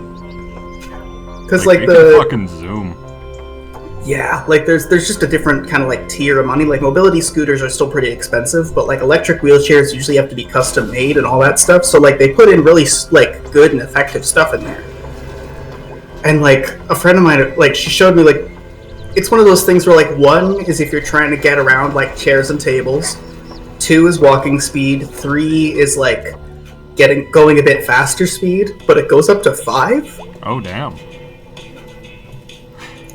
Because, like like, they can fucking zoom. Yeah, like, there's just a different kind of, like, tier of money. Like, mobility scooters are still pretty expensive, but, like, electric wheelchairs usually have to be custom made and all that stuff. So, like, they put in really, like, good and effective stuff in there. And, like, a friend of mine, like, she showed me, like, it's one of those things where, like, 1 is if you're trying to get around, like, chairs and tables. 2 is walking speed. 3 is, like, going a bit faster speed. But it goes up to 5? Oh, damn.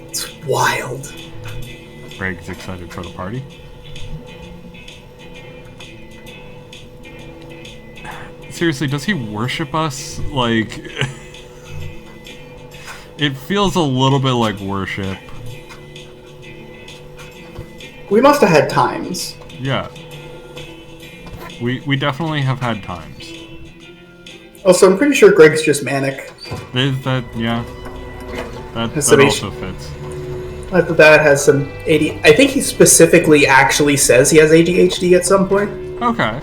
It's wild. Greg's excited for the party. Seriously, does he worship us? Like... It feels a little bit like worship. We must have had times. Yeah. We definitely have had times. Also, I'm pretty sure Greg's just manic. Yeah. That So also fits. That has some ADHD. I think he specifically actually says he has ADHD at some point. Okay.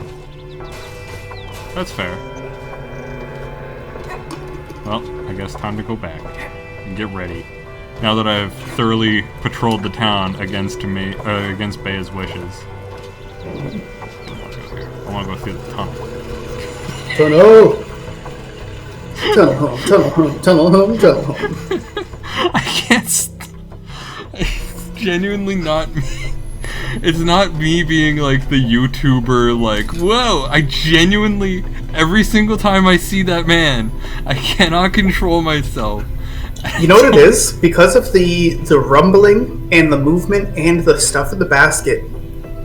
That's fair. Well, I guess time to go back and get ready. Now that I've thoroughly patrolled the town against Bea's wishes. I want to go through the tunnel. Tunnel! Tunnel home, tunnel home, tunnel home, tunnel home. I can't... It's genuinely not me. It's not me being like the YouTuber, like, whoa, I genuinely, every single time I see that man, I cannot control myself. You know what it is? Because of the rumbling and the movement and the stuff in the basket,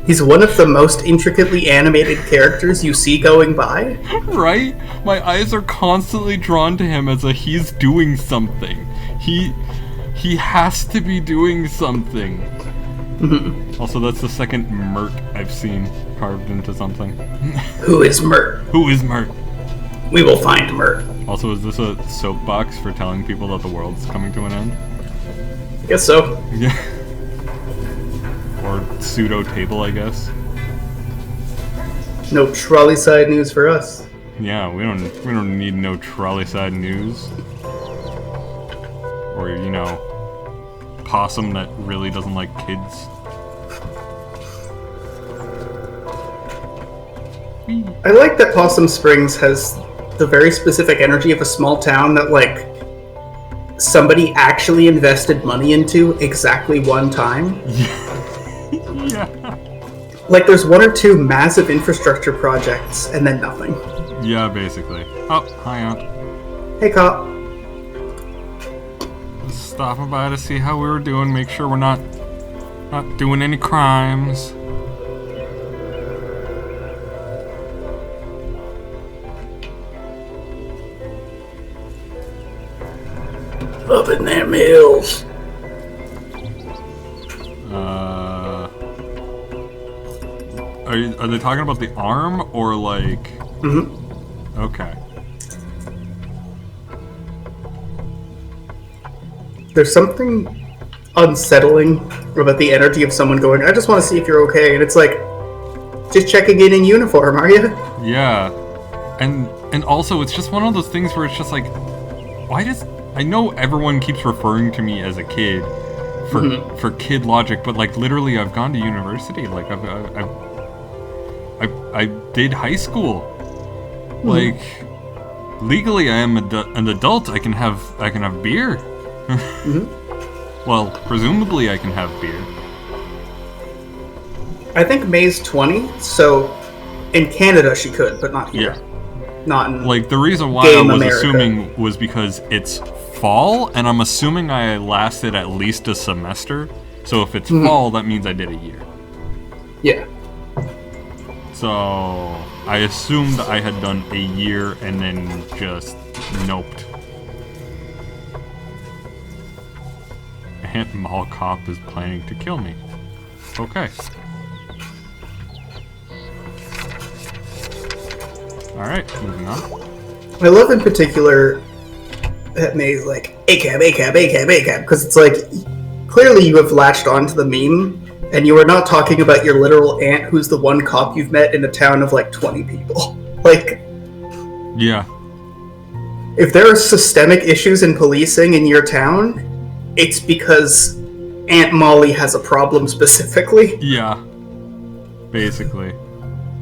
he's one of the most intricately animated characters you see going by. Right? My eyes are constantly drawn to him as he's doing something. He has to be doing something. Also, that's the second Mert I've seen carved into something. Who is Mert? Who is Mert? We will find Mert. Also, is this a soapbox for telling people that the world's coming to an end? I guess so. Yeah. Or pseudo table, I guess. No trolley side news for us. Yeah, we don't need no trolley side news. Or, you know, possum that really doesn't like kids. I like that Possum Springs has the very specific energy of a small town that, like, somebody actually invested money into exactly one time. Yeah. Like, there's 1 or 2 massive infrastructure projects, and then nothing. Yeah, basically. Oh, hi, Aunt. Hey, cop. Just stopping by to see how we were doing, make sure we're not doing any crimes. Up in them hills. Are they talking about the arm or like? Mm-hmm. Okay. There's something unsettling about the energy of someone going, I just want to see if you're okay, and it's like, just checking in uniform, are you? Yeah, and also it's just one of those things where it's just like, why does I know everyone keeps referring to me as a kid for kid logic, but like literally I've gone to university, like I did high school, like Legally, I am an adult. I can have beer. Well, presumably I can have beer. I think May's 20, so in Canada she could, but not here. Yeah. Not in Like, the reason why Game I was America. assuming was because it's fall, and I'm assuming I lasted at least a semester. So if it's fall, that means I did a year. Yeah. So I assumed I had done a year and then just noped. Aunt Mall Cop is planning to kill me. Okay. Alright, moving on. I love in particular that May's like, ACAB, ACAB, ACAB, ACAB, because it's like, clearly you have latched onto the meme, and you are not talking about your literal aunt who's the one cop you've met in a town of like 20 people. Like, Yeah. if there are systemic issues in policing in your town, it's because Aunt Molly has a problem specifically. Yeah. Basically.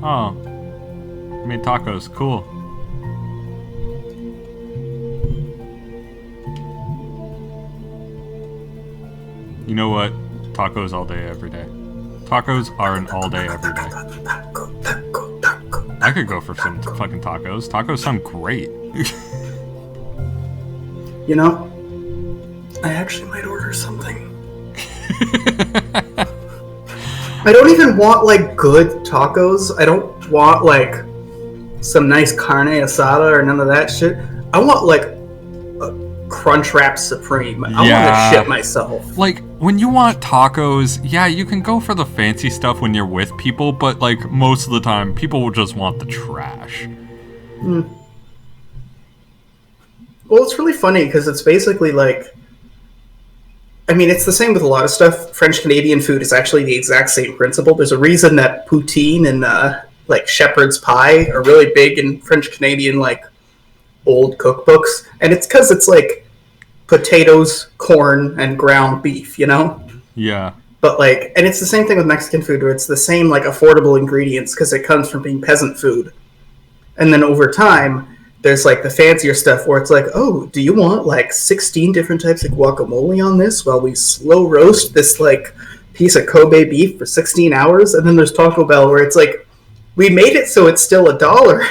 Oh. I made tacos. Cool. You know what? Tacos all day, every day. Tacos are an all day, every day. Taco, taco, taco. I could go for some fucking tacos. Tacos sound great. You know, I actually might order something. I don't even want like good tacos. I don't want like some nice carne asada or none of that shit. I want like a Crunchwrap Supreme. I want to shit myself. Like, when you want tacos, yeah, you can go for the fancy stuff when you're with people, but like most of the time, people will just want the trash. Well, it's really funny because it's basically like, I mean, it's the same with a lot of stuff. French Canadian food is actually the exact same principle. There's a reason that poutine and like shepherd's pie are really big in French Canadian like old cookbooks, and it's because it's like potatoes, corn, and ground beef, you know? Yeah. But like, and it's the same thing with Mexican food, where it's the same like affordable ingredients because it comes from being peasant food. And then over time, there's like the fancier stuff where it's like, oh, do you want like 16 different types of guacamole on this while we slow roast this like piece of Kobe beef for 16 hours? And then there's Taco Bell where it's like, we made it so it's still $1.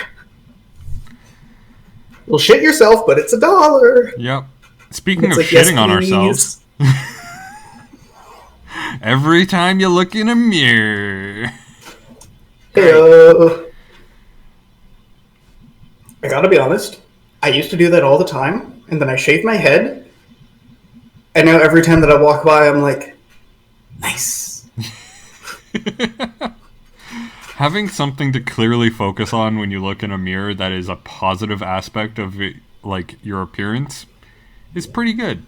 Well, shit yourself, but it's $1. Yep. Speaking It's of like, shitting yes, on please. ourselves, every time you look in a mirror. Heyo. I gotta be honest, I used to do that all the time, and then I shaved my head, and now every time that I walk by, I'm like, nice. Having something to clearly focus on when you look in a mirror that is a positive aspect of it, like your appearance, is pretty good.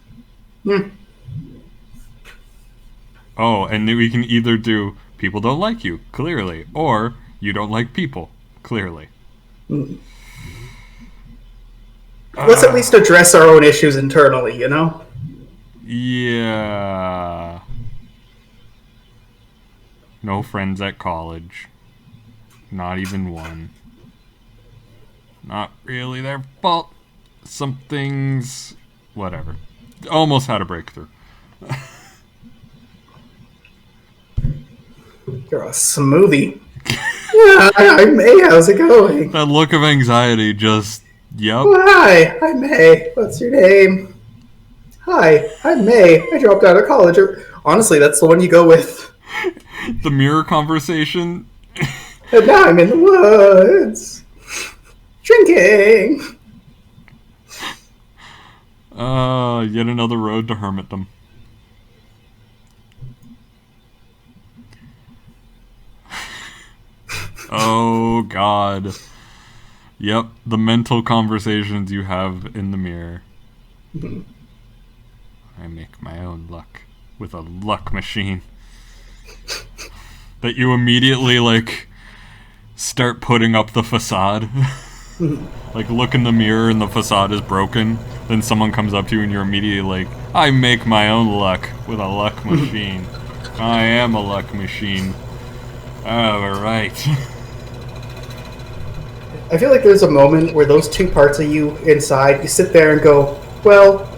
Oh, and then we can either do people don't like you, clearly, or you don't like people, clearly. Let's at least address our own issues internally, you know? Yeah. No friends at college. Not even one. Not really their fault. Some things... Whatever. Almost had a breakthrough. You're a smoothie. Yeah, I'm May. How's it going? That look of anxiety just... Yep. Oh, hi, I'm May. What's your name? Hi, I'm May. I dropped out of college. Honestly, that's the one you go with. The mirror conversation. And now I'm in the woods. Drinking. Yet another road to hermitdom. Oh, God. Yep, the mental conversations you have in the mirror. I make my own luck with a luck machine. That you immediately, like, start putting up the facade. Like, look in the mirror and the facade is broken. Then someone comes up to you and you're immediately like, I make my own luck with a luck machine. I am a luck machine. Alright. I feel like there's a moment where those two parts of you inside, you sit there and go, well,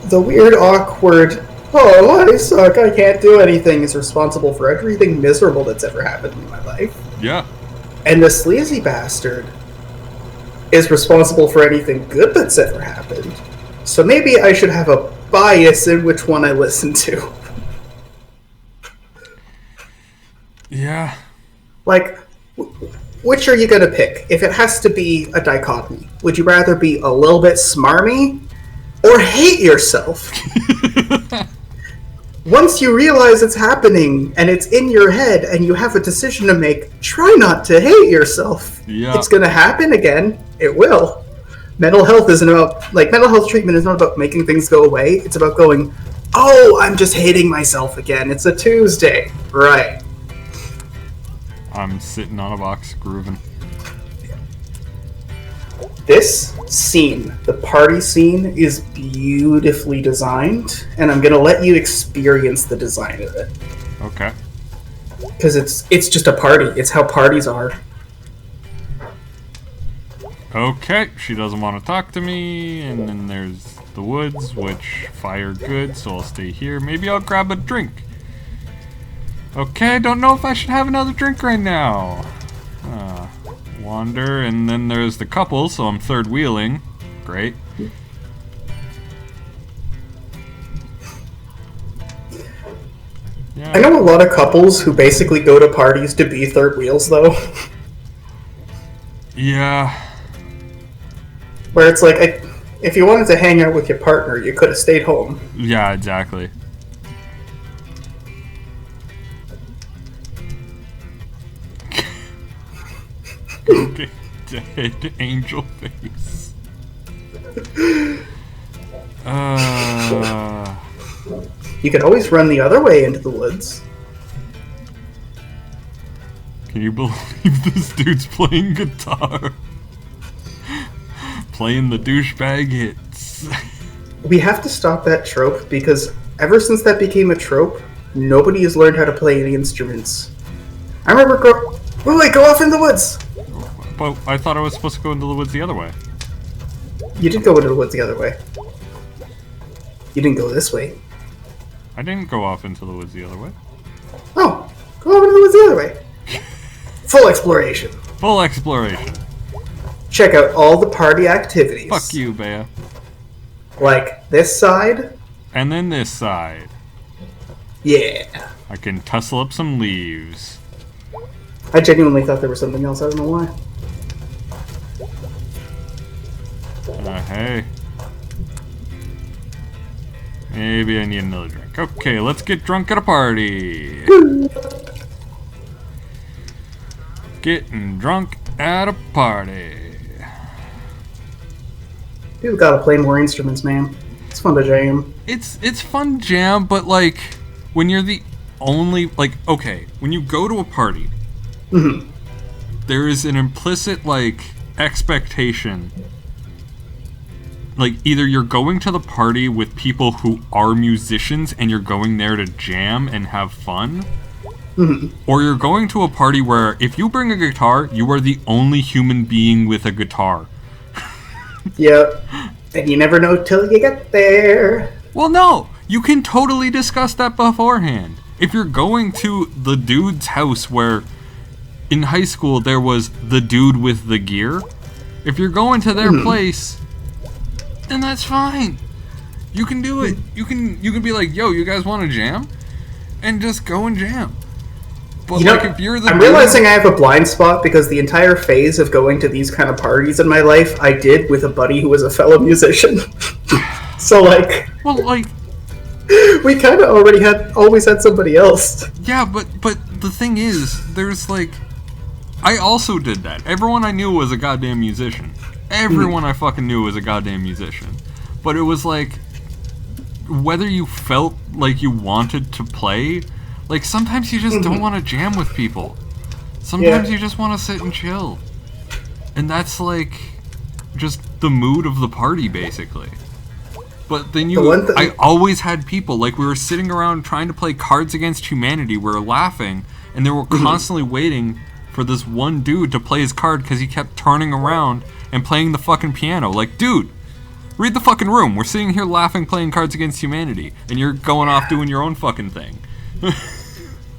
the weird, awkward, oh, I suck, I can't do anything, is responsible for everything miserable that's ever happened in my life. Yeah. And the sleazy bastard is responsible for anything good that's ever happened. So maybe I should have a bias in which one I listen to. Yeah. Like, which are you going to pick? If it has to be a dichotomy, would you rather be a little bit smarmy or hate yourself? Once you realize it's happening and it's in your head and you have a decision to make, try not to hate yourself. Yeah. It's going to happen again. It will. Mental health isn't about, like, mental health treatment is not about making things go away. It's about going, oh, I'm just hating myself again. It's a Tuesday. Right. I'm sitting on a box grooving. This scene, the party scene, is beautifully designed, and I'm going to let you experience the design of it. Okay. Because it's just a party. It's how parties are. Okay, she doesn't want to talk to me, and then there's the woods, which fire good, so I'll stay here. Maybe I'll grab a drink. Okay, don't know if I should have another drink right now. Wander, and then there's the couple, so I'm third wheeling. Great. Yeah. I know a lot of couples who basically go to parties to be third wheels, though. Yeah. Where it's like, if you wanted to hang out with your partner, you could have stayed home. Yeah, exactly. Okay, dead angel face. You could always run the other way into the woods. Can you believe this dude's playing guitar? Playing the douchebag hits. We have to stop that trope, because ever since that became a trope, nobody has learned how to play any instruments. I remember go off in the woods! But I thought I was supposed to go into the woods the other way. You did go into the woods the other way. You didn't go this way. I didn't go off into the woods the other way. Oh, go off into the woods the other way. Full exploration. Full exploration. Check out all the party activities. Fuck you, Bea. Like this side. And then this side. Yeah. I can tussle up some leaves. I genuinely thought there was something else. I don't know why. Hey. Maybe I need another drink. Okay, let's get drunk at a party. Getting drunk at a party. People gotta play more instruments, man. It's fun to jam. It's fun to jam, but like when you're the only okay, when you go to a party, there is an implicit expectation. Like either you're going to the party with people who are musicians and you're going there to jam and have fun, or you're going to a party where if you bring a guitar, you are the only human being with a guitar. Yep. And you never know till you get there. Well, no, you can totally discuss that beforehand. If you're going to the dude's house where in high school there was the dude with the gear, if you're going to their place, then that's fine. You can do it. You can be like, yo, you guys want to jam? And just go and jam. But if you're the realizing I have a blind spot because the entire phase of going to these kind of parties in my life I did with a buddy who was a fellow musician. So we kind of always had somebody else. Yeah, but the thing is, there's I also did that. Everyone I knew was a goddamn musician. Everyone I fucking knew was a goddamn musician. But it was whether you felt like you wanted to play, sometimes you just don't want to jam with people. Sometimes you just want to sit and chill. And that's just the mood of the party, basically. But then I always had people, we were sitting around trying to play Cards Against Humanity, we were laughing, and they were constantly waiting for this one dude to play his card because he kept turning around and playing the fucking piano. Like, dude, read the fucking room. We're sitting here laughing, playing Cards Against Humanity, and you're going off doing your own fucking thing.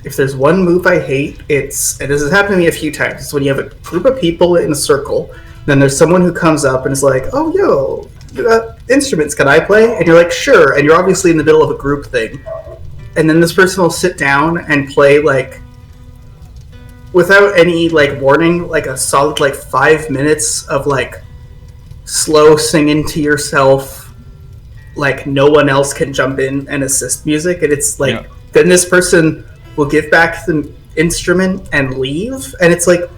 If there's one move I hate, and this has happened to me a few times, it's when you have a group of people in a circle, then there's someone who comes up and is like, oh, yo, you got instruments, can I play? And you're like, sure, and you're obviously in the middle of a group thing. And then this person will sit down and play, like, without any, like, warning, like, a solid, like, 5 minutes of, like, slow singing to yourself, like, no one else can jump in and assist music, and it's like, then this person will give back the instrument and leave, and it's like,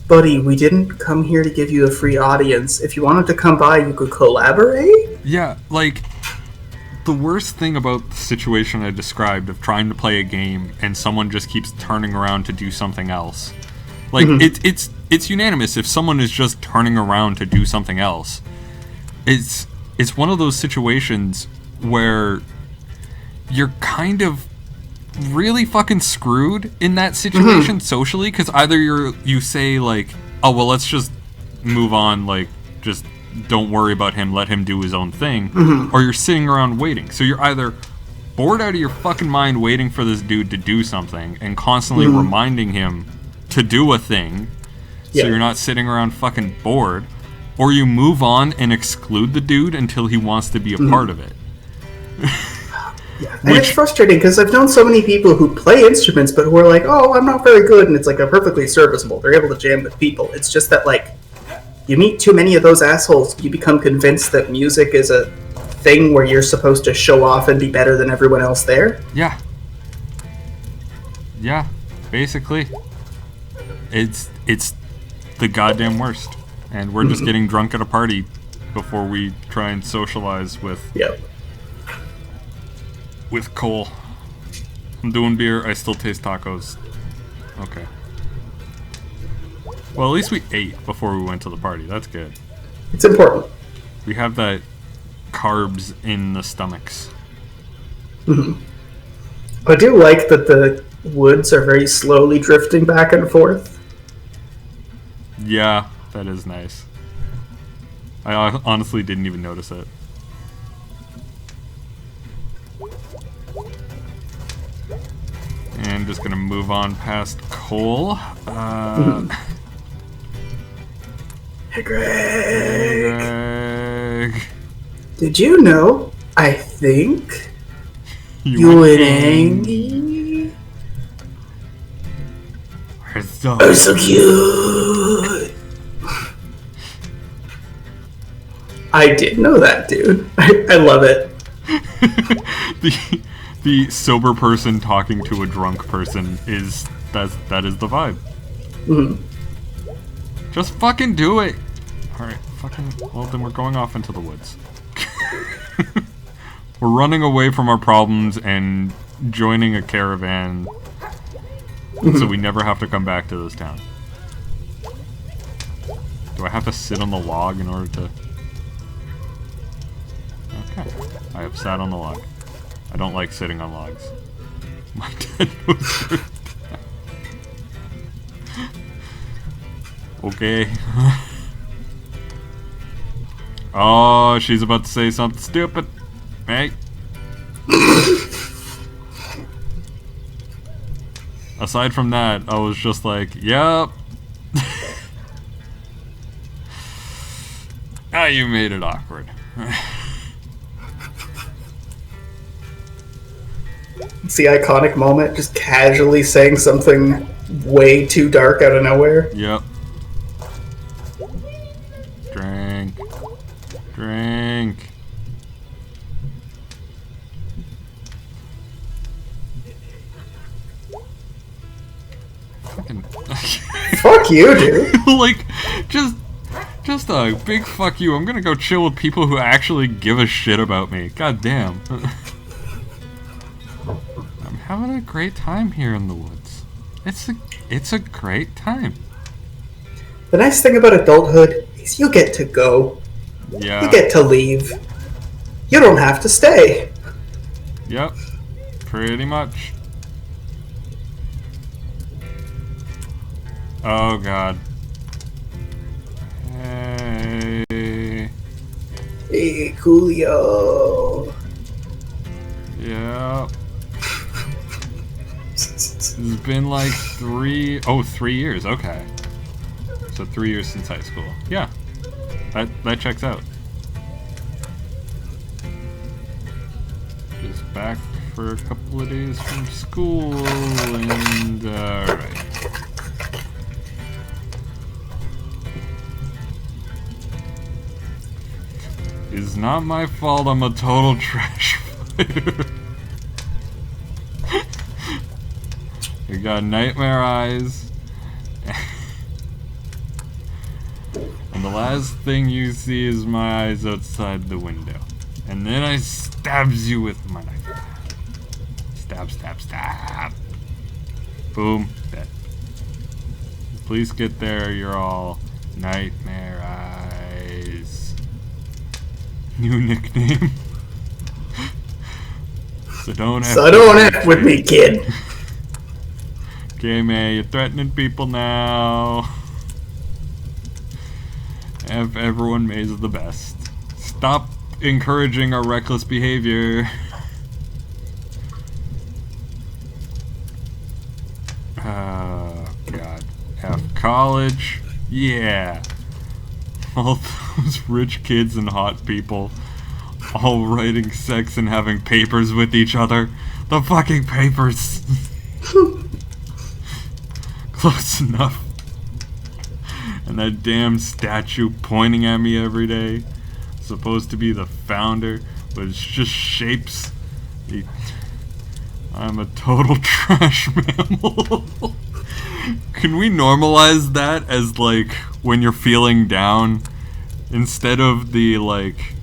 buddy, we didn't come here to give you a free audience. If you wanted to come by, you could collaborate? Yeah, like, the worst thing about the situation I described of trying to play a game and someone just keeps turning around to do something else. Like, it's unanimous if someone is just turning around to do something else. It's one of those situations where you're kind of really fucking screwed in that situation socially, because either you say, like, oh, well, let's just move on, like, just don't worry about him, let him do his own thing, or you're sitting around waiting. So you're either bored out of your fucking mind waiting for this dude to do something and constantly reminding him to do a thing, so you're not sitting around fucking bored, or you move on and exclude the dude until he wants to be a part of it. Yeah, and it's frustrating because I've known so many people who play instruments but who are like, oh, I'm not very good, and it's like, they're perfectly serviceable. They're able to jam with people. It's just that, like, you meet too many of those assholes, you become convinced that music is a thing where you're supposed to show off and be better than everyone else there. Yeah. Yeah, basically. It's the goddamn worst. And we're just getting drunk at a party before we try and socialize with Cole. I'm doing beer, I still taste tacos. Okay. Well, at least we ate before we went to the party. That's good. It's important. We have that carbs in the stomachs. I do like that the woods are very slowly drifting back and forth. Yeah, that is nice. I honestly didn't even notice it. And just gonna move on past Cole. Hey, Greg. Greg. Did you know, I think you and Angie are so cute. I did know that, dude. I love it. The sober person talking to a drunk person is that is the vibe. Just fucking do it. Alright, fucking, well then we're going off into the woods. We're running away from our problems and joining a caravan so we never have to come back to this town. Do I have to sit on the log in order to... Okay, I have sat on the log. I don't like sitting on logs. My dad knows. Okay. Oh, she's about to say something stupid. Hey. Aside from that, I was just like, yep. Ah, you made it awkward. It's the iconic moment, just casually saying something way too dark out of nowhere. Yep. Drink. Drink. Fucking. Fuck you, dude. Like, just a big fuck you. I'm gonna go chill with people who actually give a shit about me. God damn. I'm having a great time here in the woods. It's a great time. The nice thing about adulthood is you get to go. Yeah. You get to leave. You don't have to stay. Yep. Pretty much. Oh god. Hey. Hey, Coolio. Yeah. It's been like 3 years, okay. So 3 years since high school. Yeah. That checks out. Just back for a couple of days from school and alright. It's not my fault I'm a total trash fire. You got nightmare eyes. And the last thing you see is my eyes outside the window. And then I stabs you with my knife. Stab, stab, stab. Boom, dead. Please get there, you're all nightmare eyes. New nickname. So don't act with me, kid. Okay, May, you're threatening people now. Everyone May's the best. Stop encouraging our reckless behavior. Oh, God. F college? Yeah. All those rich kids and hot people all writing sex and having papers with each other. The fucking papers! Close enough. And that damn statue pointing at me every day. Supposed to be the founder, but it's just shapes. I'm a total trash mammal. Can we normalize that as like when you're feeling down? Instead of the like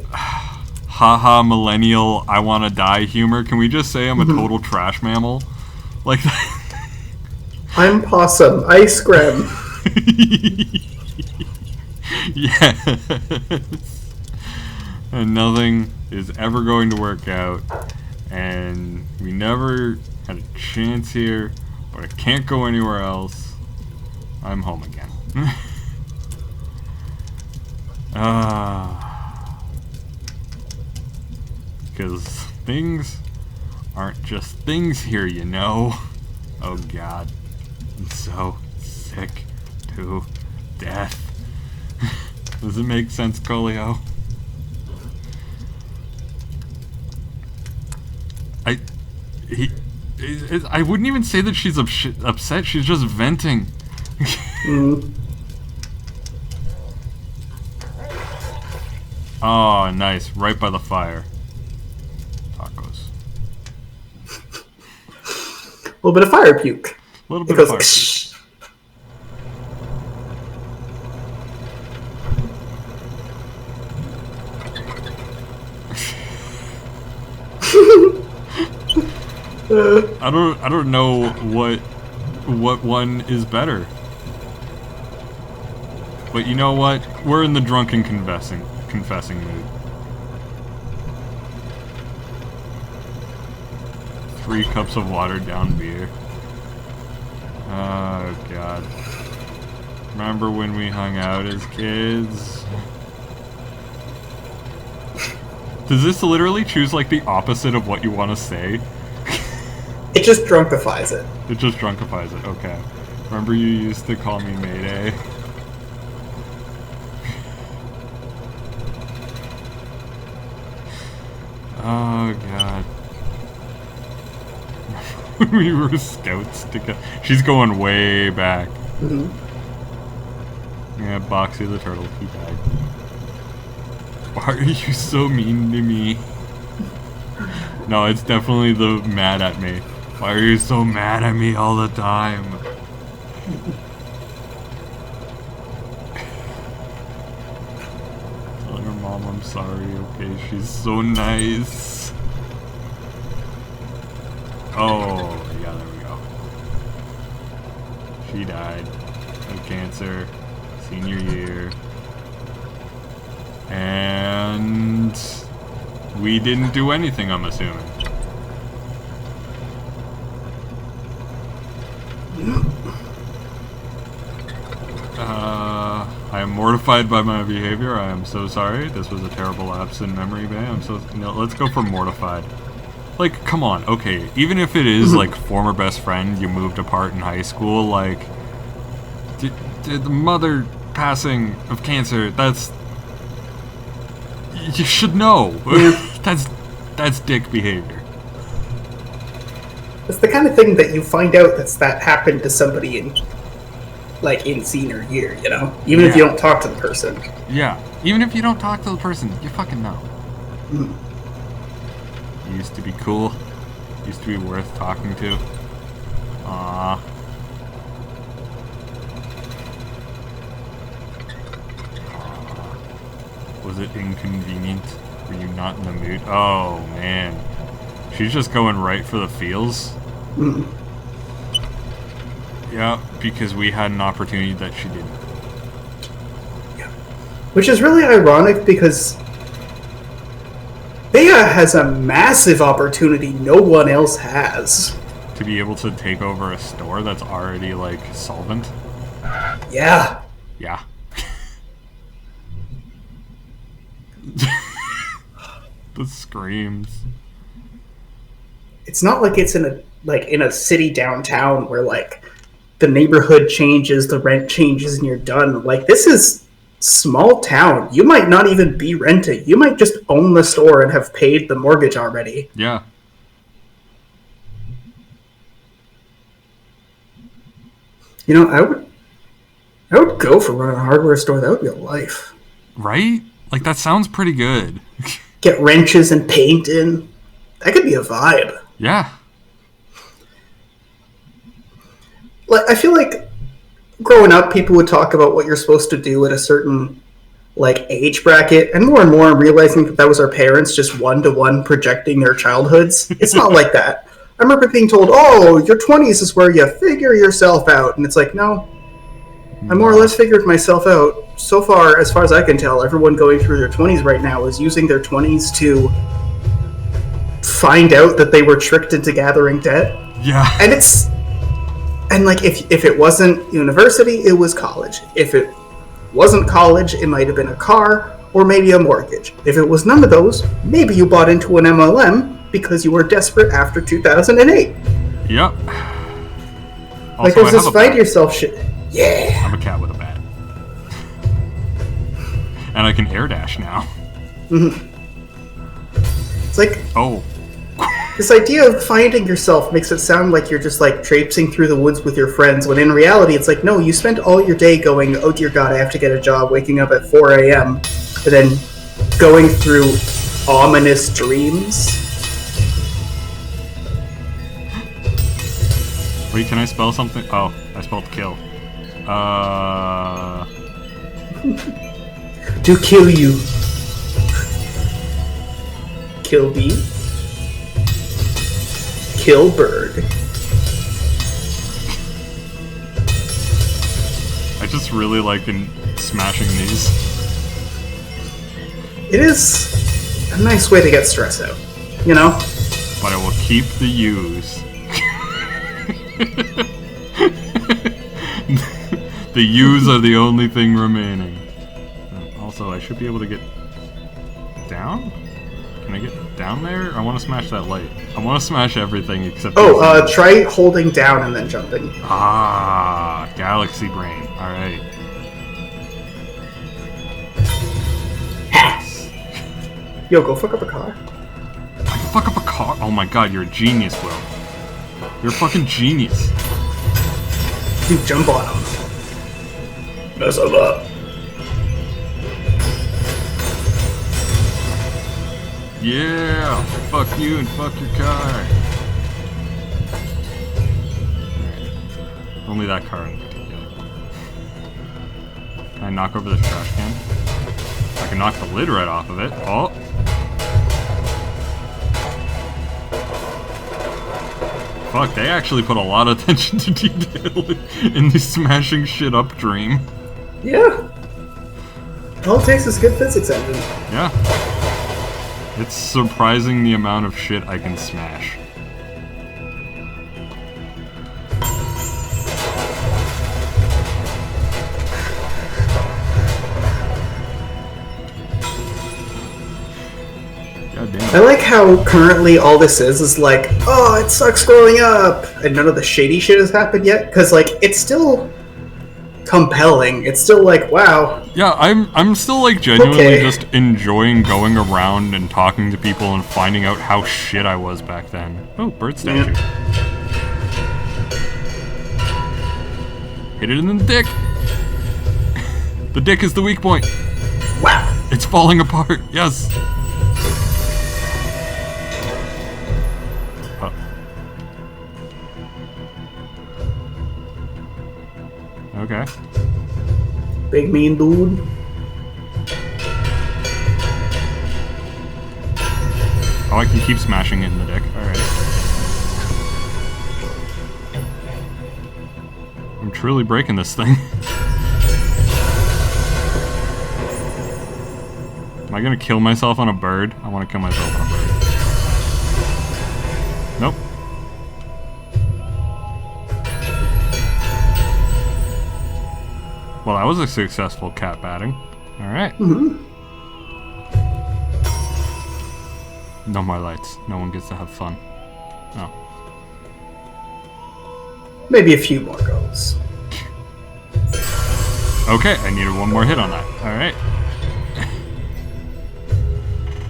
haha millennial I wanna die humor, can we just say I'm a total trash mammal? Like that. I'm possum, ice cream. Yes. And nothing is ever going to work out. And we never had a chance here, but I can't go anywhere else. I'm home again. Because things aren't just things here, you know. Oh god. I'm so sick to death. Does it make sense, Colio? I wouldn't even say that she's upset, she's just venting. Oh, nice. Right by the fire. Tacos. A little bit of fire puke. A little bit of fire puke. I don't know what one is better. But you know what? We're in the drunken confessing mood. 3 cups of watered down beer. Oh god. Remember when we hung out as kids? Does this literally choose like the opposite of what you want to say? It just drunkifies it. It just drunkifies it, okay. Remember you used to call me Mayday? Oh god. We were scouts together. She's going way back. Yeah, Boxy the turtle, he died. Why are you so mean to me? No, it's definitely the mad at me. Why are you so mad at me all the time? Tell your mom I'm sorry, okay? She's so nice. Oh, yeah, there we go. She died of cancer, senior year. And we didn't do anything, I'm assuming. mortified by my behavior. I am so sorry. This was a terrible lapse in memory, man. No, let's go for mortified. Like, come on, okay. Even if it is like former best friend, you moved apart in high school. Like, did the mother passing of cancer? That's you should know. that's dick behavior. It's the kind of thing that you find out that happened to somebody in senior year, you know? Even if you don't talk to the person. Yeah, even if you don't talk to the person, you fucking know. Used to be cool. Used to be worth talking to. Aww. Was it inconvenient? Were you not in the mood? Oh, man. She's just going right for the feels. Yeah, because we had an opportunity that she didn't. Yeah. Which is really ironic because Bea has a massive opportunity no one else has. To be able to take over a store that's already, like, solvent? Yeah. Yeah. The screams. It's not like it's in a city downtown where like the neighborhood changes, the rent changes, and you're done. Like, this is small town. You might not even be renting. You might just own the store and have paid the mortgage already. Yeah. You know, I would go for running a hardware store. That would be a life. Right? Like, that sounds pretty good. Get wrenches and paint in. That could be a vibe. Yeah. Like, I feel like growing up, people would talk about what you're supposed to do at a certain like age bracket, and more I'm realizing that was our parents just one-to-one projecting their childhoods. It's not like that. I remember being told, "Oh, your 20s is where you figure yourself out," and it's like, no, I more or less figured myself out. So far as I can tell, everyone going through their 20s right now is using their 20s to find out that they were tricked into gathering debt. Yeah. And like, if it wasn't university, it was college. If it wasn't college, it might have been a car or maybe a mortgage. If it was none of those, maybe you bought into an MLM because you were desperate after 2008. Yep. Also, like, there's this find yourself shit. Yeah. I'm a cat with a bat. And I can air dash now. Mm-hmm. It's like... Oh. This idea of finding yourself makes it sound like you're just like traipsing through the woods with your friends, when in reality it's like, no, you spent all your day going, oh dear God, I have to get a job, waking up at 4 a.m., and then going through ominous dreams. Wait, can I spell something? Oh, I spelled kill. To kill you. Kill bee. Kill bird. I just really like smashing these. It is a nice way to get stress out, you know? But I will keep the U's. The U's are the only thing remaining. Also, I should be able to get down? Can I get down there? I want to smash that light. I want to smash everything except... try holding down and then jumping. Ah, galaxy brain. Alright. Yo, go fuck up a car. I can fuck up a car? Oh my god, you're a genius, Will. You're a fucking genius. Dude, jump on him. Mess him up. Yeah! Fuck you and fuck your car. Only that car in particular. Can I knock over this trash can? I can knock the lid right off of it. Oh! Fuck, they actually put a lot of attention to detail in the smashing shit up dream. Yeah. All it takes is good physics engine. Yeah. It's surprising the amount of shit I can smash. God I damn. like how currently all this is like, oh, it sucks growing up, and none of the shady shit has happened yet. Because like, it's still compelling. It's still like, wow, Yeah, I'm still like genuinely Okay. just enjoying going around and talking to people and finding out how shit I was back then. Oh, bird statue. Hit it in the dick. The dick is the weak point. wow. It's falling apart. Yes. Oh. Okay. Big mean dude. Oh, I can keep smashing it in the dick. Alright. I'm truly breaking this thing. Am I gonna kill myself on a bird? I wanna kill myself on a bird. Nope. Well, that was a successful cat batting. Alright. No more lights. No one gets to have fun. Oh. Maybe a few more goes. Okay, I needed one more hit on that. Alright.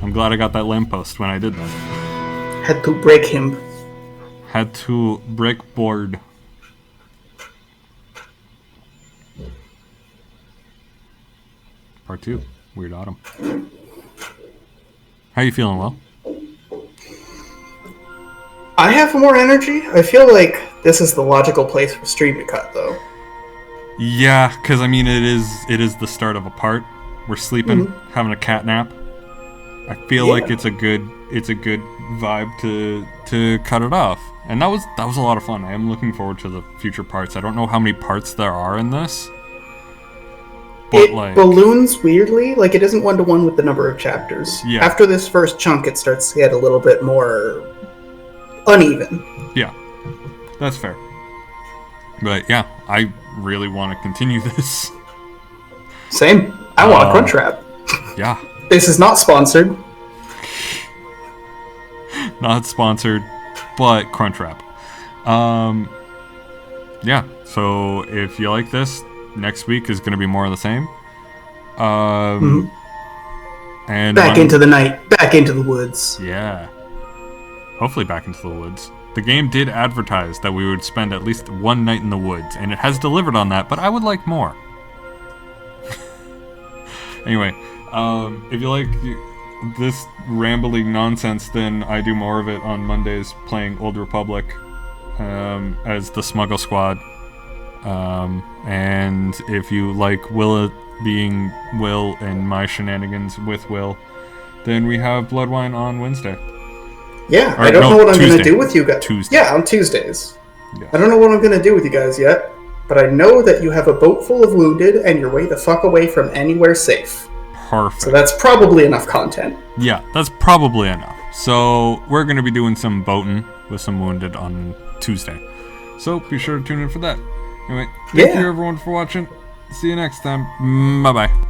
I'm glad I got that lamppost when I did that. Had to break him. Had to break board. Part 2. Weird Autumn. How you feeling, Will? I have more energy. I feel like this is the logical place for stream to cut, though. Yeah, because I mean it is the start of a part. We're sleeping, having a cat nap. I feel like it's a good vibe to cut it off. And that was a lot of fun. I am looking forward to the future parts. I don't know how many parts there are in this. But It like balloons weirdly, like it isn't 1-to-1 with the number of chapters. Yeah. After this first chunk, it starts to get a little bit more uneven. Yeah. That's fair. But yeah, I really want to continue this. Same. I want a crunch wrap. Yeah. This is not sponsored. Not sponsored, but Crunchwrap. Yeah, so if you like this, next week is going to be more of the same. And Back into the night. Back into the woods. Yeah. Hopefully back into the woods. The game did advertise that we would spend at least one night in the woods, and it has delivered on that, but I would like more. Anyway, if you like this rambling nonsense, then I do more of it on Mondays playing Old Republic as the Smuggle Squad. And if you like Will being Will and my shenanigans with Will, then we have Bloodwine on Wednesday. Yeah, Or, I don't no, know what I'm going to Tuesday. do with you guys. Tuesday. Yeah, on Tuesdays. Yeah. I don't know what I'm going to do with you guys yet, but I know that you have a boat full of wounded and you're way the fuck away from anywhere safe. Perfect. So that's probably enough content. Yeah, that's probably enough. So we're going to be doing some boating with some wounded on Tuesday. So be sure to tune in for that. Anyway, thank you everyone for watching. See you next time. Bye-bye.